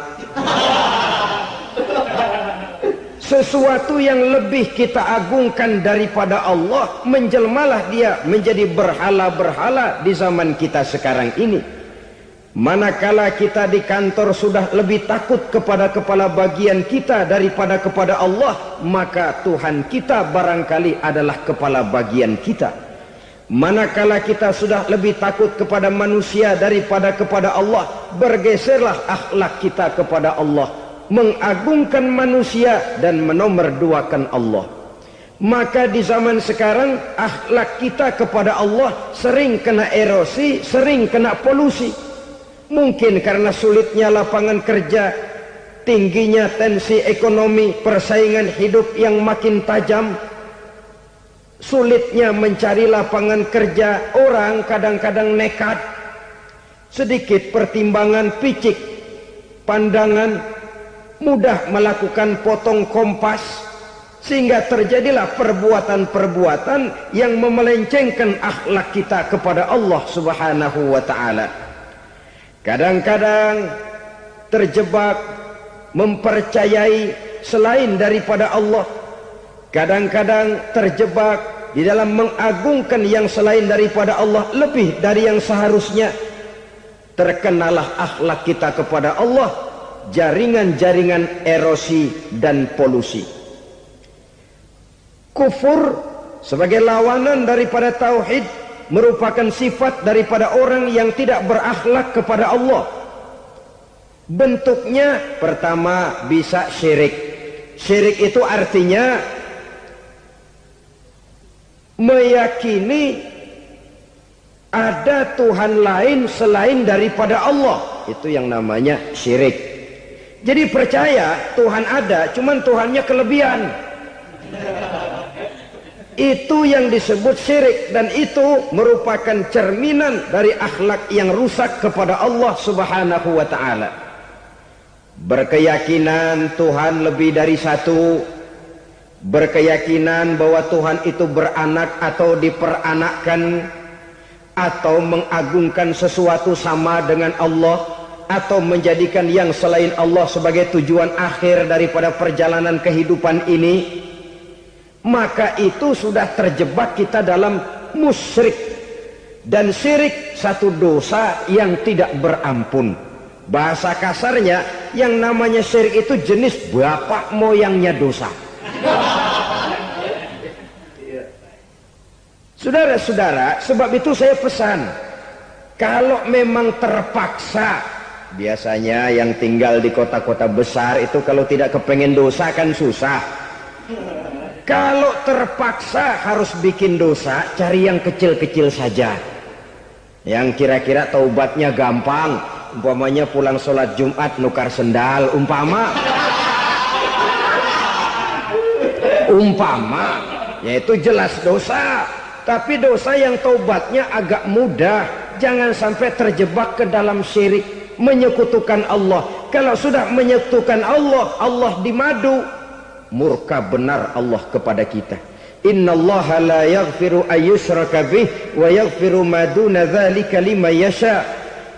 Sesuatu yang lebih kita agungkan daripada Allah, menjelmalah dia menjadi berhala-berhala di zaman kita sekarang ini. Manakala kita di kantor sudah lebih takut kepada kepala bagian kita daripada kepada Allah, maka Tuhan kita barangkali adalah kepala bagian kita. Manakala kita sudah lebih takut kepada manusia daripada kepada Allah, bergeserlah akhlak kita kepada Allah, mengagungkan manusia dan menomorduakan Allah. Maka di zaman sekarang akhlak kita kepada Allah sering kena erosi, sering kena polusi. Mungkin karena sulitnya lapangan kerja, tingginya tensi ekonomi, persaingan hidup yang makin tajam, sulitnya mencari lapangan kerja, orang kadang-kadang nekat, sedikit pertimbangan, picik pandangan, mudah melakukan potong kompas, sehingga terjadilah perbuatan-perbuatan yang memelencengkan akhlak kita kepada Allah Subhanahu wa ta'ala. Kadang-kadang terjebak mempercayai selain daripada Allah, kadang-kadang terjebak di dalam mengagungkan yang selain daripada Allah lebih dari yang seharusnya. Terkenalah akhlak kita kepada Allah jaringan-jaringan erosi dan polusi. Kufur sebagai lawanan daripada tauhid merupakan sifat daripada orang yang tidak berakhlak kepada Allah. Bentuknya pertama bisa syirik. Syirik itu artinya meyakini ada Tuhan lain selain daripada Allah. Itu yang namanya syirik. Jadi percaya Tuhan ada, cuman Tuhannya kelebihan. Itu yang disebut syirik, dan itu merupakan cerminan dari akhlak yang rusak kepada Allah Subhanahu wa ta'ala. Berkeyakinan Tuhan lebih dari satu, berkeyakinan bahwa Tuhan itu beranak atau diperanakkan, atau mengagungkan sesuatu sama dengan Allah, atau menjadikan yang selain Allah sebagai tujuan akhir daripada perjalanan kehidupan ini, maka itu sudah terjebak kita dalam musyrik. Dan syirik satu dosa yang tidak berampun. Bahasa kasarnya, yang namanya syirik itu jenis bapak moyangnya dosa. Saudara-saudara, sebab itu saya pesan, kalau memang terpaksa, biasanya yang tinggal di kota-kota besar itu kalau tidak kepengen dosa kan susah. Kalau terpaksa harus bikin dosa, cari yang kecil-kecil saja, yang kira-kira taubatnya gampang. Umpamanya pulang sholat Jumat nukar sendal, umpama, yaitu jelas dosa. Tapi dosa yang taubatnya agak mudah. Jangan sampai terjebak ke dalam syirik, menyekutukan Allah. Kalau sudah menyekutukan Allah, Allah dimadu, murka benar Allah kepada kita. Innallaha la yaghfiru ayyushraka bih wa yaghfiru ma duna dzalika liman yasha.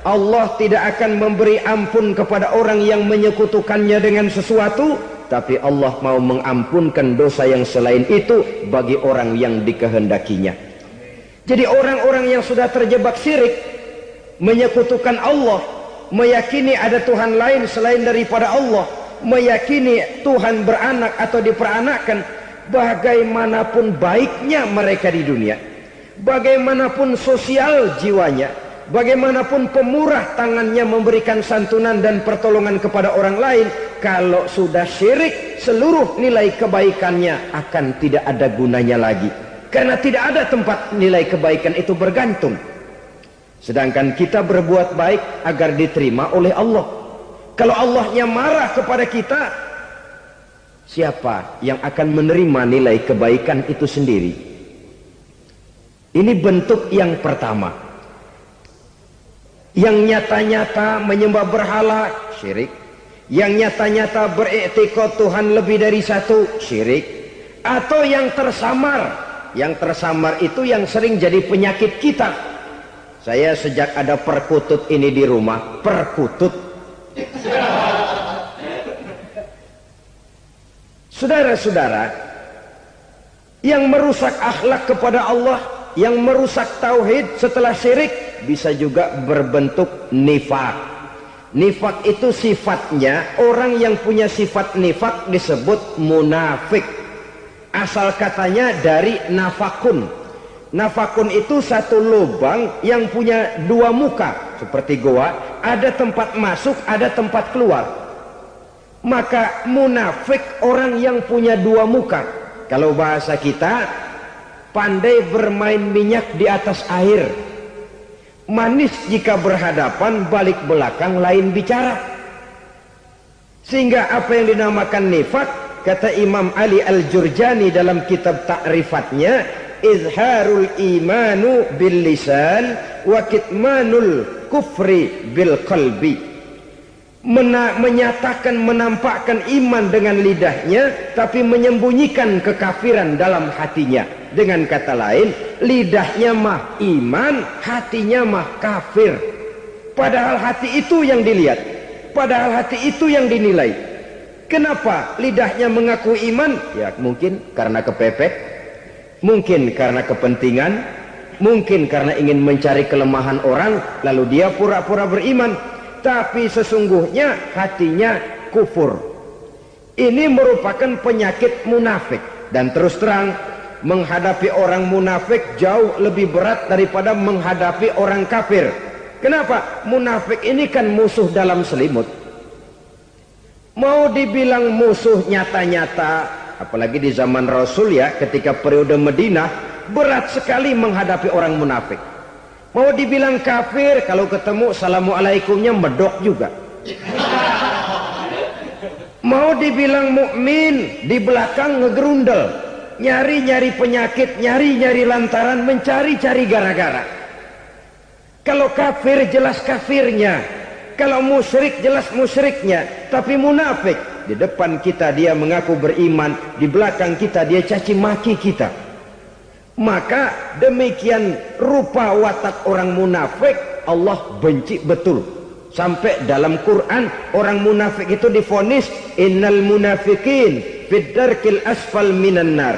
Allah tidak akan memberi ampun kepada orang yang menyekutukannya dengan sesuatu, tapi Allah mau mengampunkan dosa yang selain itu bagi orang yang dikehendakinya. Jadi orang-orang yang sudah terjebak syirik, menyekutukan Allah, meyakini ada Tuhan lain selain daripada Allah, meyakini Tuhan beranak atau diperanakkan, bagaimanapun baiknya mereka di dunia, bagaimanapun sosial jiwanya, bagaimanapun pemurah tangannya memberikan santunan dan pertolongan kepada orang lain, kalau sudah syirik, seluruh nilai kebaikannya akan tidak ada gunanya lagi, karena tidak ada tempat nilai kebaikan itu bergantung. Sedangkan kita berbuat baik agar diterima oleh Allah. Kalau Allahnya marah kepada kita, siapa yang akan menerima nilai kebaikan itu sendiri? Ini bentuk yang pertama. Yang nyata-nyata menyembah berhala, syirik. yang nyata-nyata beriktikad Tuhan lebih dari satu, syirik. Atau yang tersamar. Yang tersamar itu yang sering jadi penyakit kita. Saya sejak ada perkutut ini di rumah, perkutut. Saudara-saudara, yang merusak akhlak kepada Allah, yang merusak tauhid setelah syirik, bisa juga berbentuk nifak. Nifak itu sifatnya, orang yang punya sifat nifak disebut munafik. Asal katanya dari nafakun. Nafakun itu satu lubang yang punya dua muka, seperti goa, ada tempat masuk, ada tempat keluar. Maka munafik orang yang punya dua muka. Kalau bahasa kita, pandai bermain minyak di atas air. Manis jika berhadapan, balik belakang lain bicara. Sehingga apa yang dinamakan nifak, kata Imam Ali Al-Jurjani dalam kitab ta'rifatnya, izharul imanu bil lisan wa kitmanul kufri bil qalbi. Menyatakan, menampakkan iman dengan lidahnya, tapi menyembunyikan kekafiran dalam hatinya. Dengan kata lain, lidahnya mah iman, hatinya mah kafir. Padahal hati itu yang dilihat, padahal hati itu yang dinilai. Kenapa lidahnya mengaku iman? Ya mungkin karena kepepet, mungkin karena kepentingan, mungkin karena ingin mencari kelemahan orang, lalu dia pura-pura beriman. Tapi sesungguhnya hatinya kufur. Ini merupakan penyakit munafik. Dan terus terang, menghadapi orang munafik jauh lebih berat daripada menghadapi orang kafir. Kenapa? Munafik ini kan musuh dalam selimut. Mau dibilang musuh nyata-nyata, apalagi di zaman Rasul ya, ketika periode Madinah, berat sekali menghadapi orang munafik. Mau dibilang kafir, kalau ketemu assalamualaikumnya medok juga. Mau dibilang mukmin, di belakang ngegerundel, nyari-nyari penyakit, nyari-nyari lantaran, mencari-cari gara-gara. Kalau kafir jelas kafirnya, kalau musyrik jelas musyriknya. Tapi munafik, di depan kita dia mengaku beriman, di belakang kita dia caci maki kita. Maka demikian rupa watak orang munafik, Allah benci betul. Sampai dalam Quran orang munafik itu divonis innal munafiqin fid darkil asfal minan nar.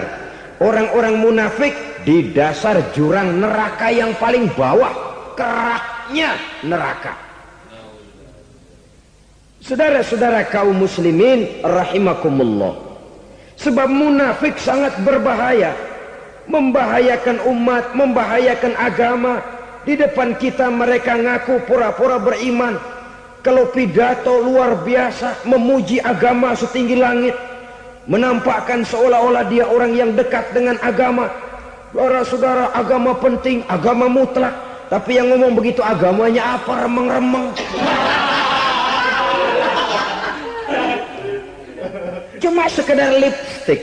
Orang-orang munafik di dasar jurang neraka yang paling bawah, keraknya neraka. Saudara-saudara kaum muslimin rahimakumullah. Sebab munafik sangat berbahaya, membahayakan umat, membahayakan agama. Di depan kita mereka ngaku pura-pura beriman. Kalau pidato luar biasa, memuji agama setinggi langit, menampakkan seolah-olah dia orang yang dekat dengan agama. Saudara-saudara, agama penting, agama mutlak. Tapi yang ngomong begitu agamanya apa? Remeng-remeng. Cuma sekedar lipstick,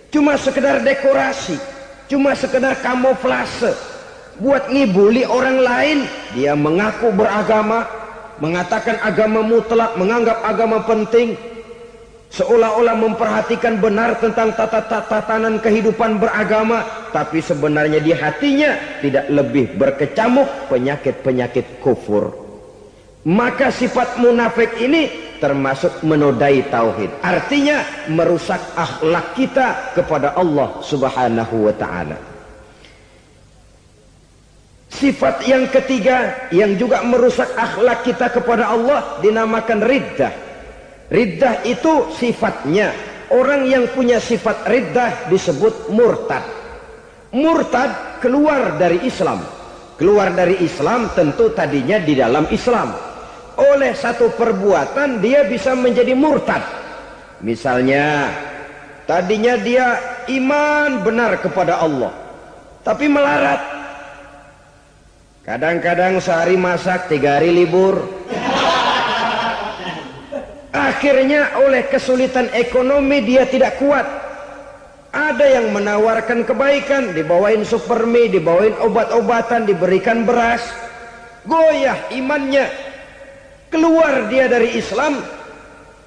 cuma sekedar dekorasi, cuma sekedar kamuflase buat ngibuli orang lain. Dia mengaku beragama, mengatakan agama mutlak, menganggap agama penting, seolah-olah memperhatikan benar tentang tatanan kehidupan beragama, tapi sebenarnya di hatinya tidak lebih berkecamuk penyakit-penyakit kufur. Maka sifat munafik ini termasuk menodai tauhid. Artinya merusak akhlak kita kepada Allah Subhanahu wa ta'ala. Sifat yang ketiga yang juga merusak akhlak kita kepada Allah dinamakan riddah. Riddah itu sifatnya, orang yang punya sifat riddah disebut murtad. Murtad keluar dari Islam. Keluar dari Islam tentu tadinya di dalam Islam. Oleh satu perbuatan dia bisa menjadi murtad. Misalnya tadinya dia iman benar kepada Allah, tapi melarat. Kadang-kadang sehari masak, 3 hari libur. Akhirnya oleh kesulitan ekonomi dia tidak kuat. Ada yang menawarkan kebaikan, dibawain supermi, dibawain obat-obatan, diberikan beras. Goyah imannya. Keluar dia dari Islam,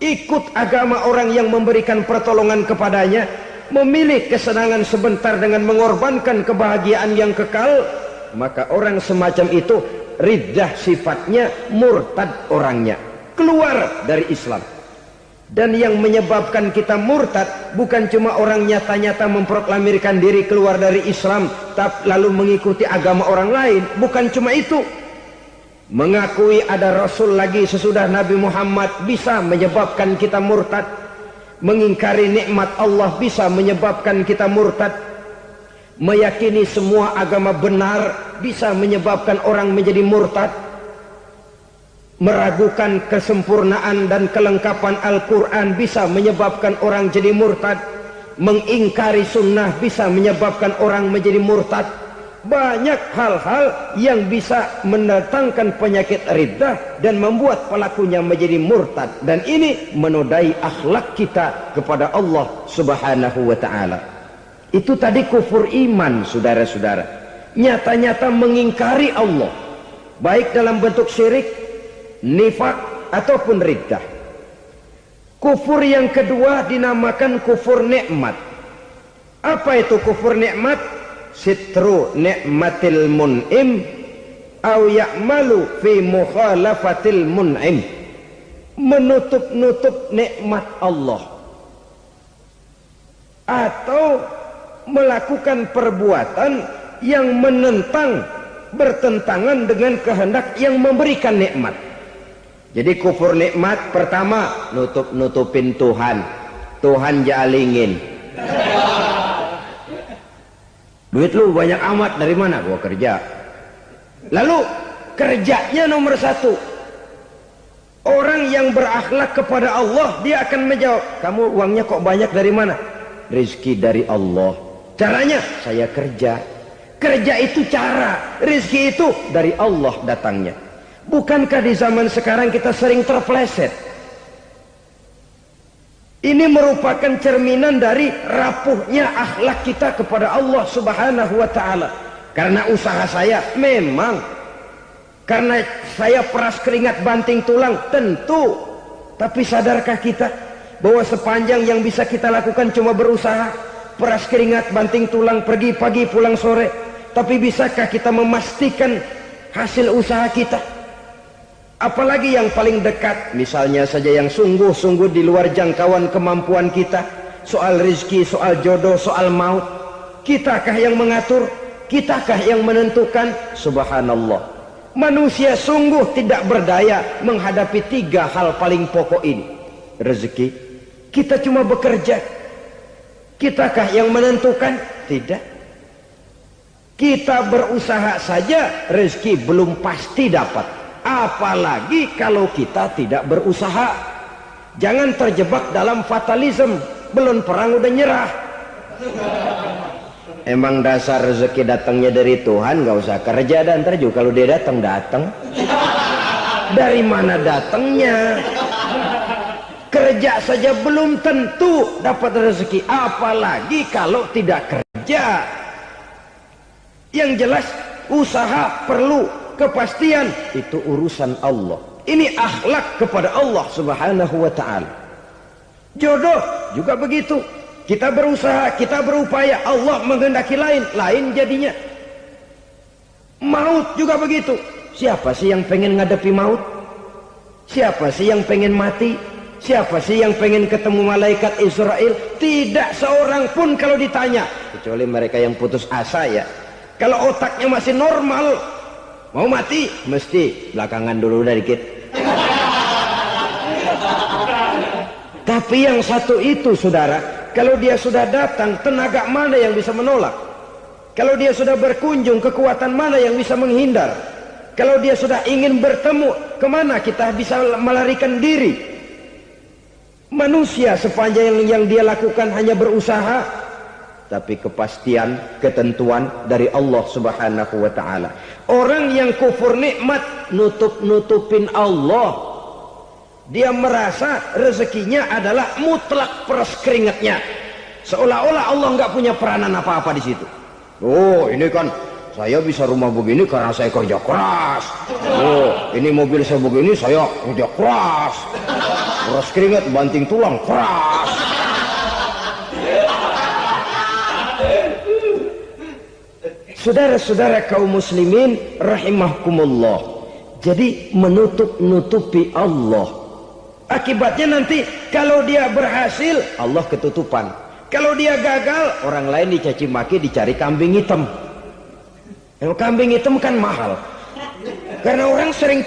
ikut agama orang yang memberikan pertolongan kepadanya, memilih kesenangan sebentar dengan mengorbankan kebahagiaan yang kekal, maka orang semacam itu riddah sifatnya, murtad orangnya, keluar dari Islam. Dan yang menyebabkan kita murtad bukan cuma orang nyata-nyata memproklamirkan diri keluar dari Islam tapi lalu mengikuti agama orang lain, bukan cuma itu. Mengakui ada Rasul lagi sesudah Nabi Muhammad bisa menyebabkan kita murtad. Mengingkari nikmat Allah bisa menyebabkan kita murtad. Meyakini semua agama benar bisa menyebabkan orang menjadi murtad. Meragukan kesempurnaan dan kelengkapan Al-Quran bisa menyebabkan orang jadi murtad. Mengingkari sunnah bisa menyebabkan orang menjadi murtad. Banyak hal-hal yang bisa mendatangkan penyakit riddah dan membuat pelakunya menjadi murtad. Dan ini menodai akhlak kita kepada Allah Subhanahu wa ta'ala. Itu tadi kufur iman, saudara-saudara. Nyata-nyata mengingkari Allah, baik dalam bentuk syirik, nifak ataupun riddah. Kufur yang kedua dinamakan kufur nikmat. Apa itu kufur nikmat? Sitru nikmatil mun'im au ya'malu fi mukhalafatil mun'im. Menutup-nutup nikmat Allah atau melakukan perbuatan yang menentang, bertentangan dengan kehendak yang memberikan nikmat. Jadi kufur nikmat pertama, nutup-nutupin Tuhan. Tuhan jalingin. Duit lu banyak amat, dari mana? Gua kerja. Lalu kerjanya nomor satu. Orang yang berakhlak kepada Allah, dia akan menjawab, kamu uangnya kok banyak, dari mana? Rezeki dari Allah. Caranya, saya kerja. Kerja itu cara, rezeki itu dari Allah datangnya. Bukankah di zaman sekarang kita sering terpleset? Ini merupakan cerminan dari rapuhnya akhlak kita kepada Allah Subhanahu wa ta'ala. Karena usaha saya memang, karena saya peras keringat banting tulang, tentu. Tapi sadarkah kita bahwa sepanjang yang bisa kita lakukan cuma berusaha, peras keringat banting tulang, pergi pagi pulang sore? Tapi bisakah kita memastikan hasil usaha kita? Apalagi yang paling dekat, misalnya saja yang sungguh-sungguh di luar jangkauan kemampuan kita, soal rezeki, soal jodoh, soal maut. Kitakah yang mengatur? Kitakah yang menentukan? Subhanallah. Manusia sungguh tidak berdaya menghadapi tiga hal paling pokok ini. Rezeki, kita cuma bekerja. Kitakah yang menentukan? Tidak. Kita berusaha saja, rezeki belum pasti dapat. Apalagi kalau kita tidak berusaha. Jangan terjebak dalam fatalisme. Belum perang udah nyerah. Emang dasar rezeki datangnya dari Tuhan, nggak usah kerja, dan ntar juga kalau dia datang. Dari mana datangnya? Kerja saja belum tentu dapat rezeki, apalagi kalau tidak kerja. Yang jelas usaha perlu. Kepastian itu urusan Allah. Ini akhlak kepada Allah Subhanahu wa ta'ala. Jodoh juga begitu. Kita berusaha, kita berupaya, Allah menghendaki lain, lain jadinya. Maut juga begitu. Siapa sih yang pengen ngadepi maut? Siapa sih yang pengen mati? Siapa sih yang pengen ketemu malaikat Israel? Tidak seorang pun kalau ditanya, kecuali mereka yang putus asa ya. Kalau otaknya masih normal, mau mati, mesti belakangan dulu udah dikit. Tapi yang satu itu, saudara, kalau dia sudah datang, tenaga mana yang bisa menolak? Kalau dia sudah berkunjung, kekuatan mana yang bisa menghindar? Kalau dia sudah ingin bertemu, kemana kita bisa melarikan diri? Manusia sepanjang yang dia lakukan hanya berusaha, tapi kepastian, ketentuan dari Allah Subhanahu wa ta'ala. Orang yang kufur nikmat, nutup-nutupin Allah. Dia merasa rezekinya adalah mutlak peras keringatnya. Seolah-olah Allah nggak punya peranan apa-apa di situ. Oh, ini kan saya bisa rumah begini karena saya kerja keras. Oh, ini mobil saya begini, saya kerja keras. Uras keringat banting tulang keras. Saudara-saudara kaum muslimin rahimahkumullah, jadi menutup-nutupi Allah. Akibatnya nanti kalau dia berhasil, Allah ketutupan. Kalau dia gagal, orang lain dicaci maki, dicari kambing hitam. Yang kambing hitam kan mahal, karena orang sering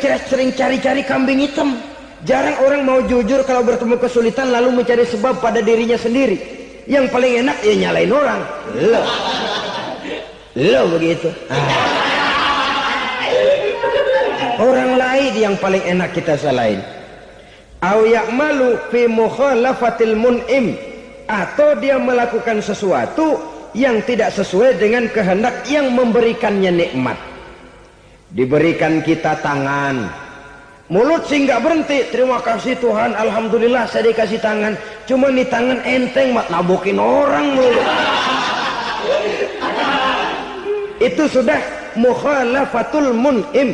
cari-cari kambing hitam. Jarang orang mau jujur kalau bertemu kesulitan lalu mencari sebab pada dirinya sendiri. Yang paling enak ya nyalain orang. Lo begitu. Orang lain yang paling enak kita salahin. Au ya'malu fi mukhalafatil mun'im, atau dia melakukan sesuatu yang tidak sesuai dengan kehendak yang memberikannya nikmat. Diberikan kita tangan, mulut sih nggak berhenti. Terima kasih Tuhan, alhamdulillah saya dikasih tangan. Cuma nih tangan enteng mat nabokin orang mulut. Itu sudah mukhalafatul mun'im,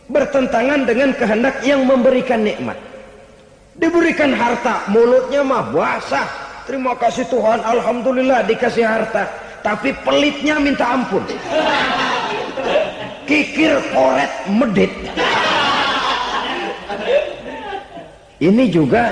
bertentangan dengan kehendak yang memberikan nikmat. Diberikan harta, mulutnya mah basah. Terima kasih Tuhan, alhamdulillah dikasih harta. Tapi pelitnya minta ampun. Kikir, koret, medit. Ini juga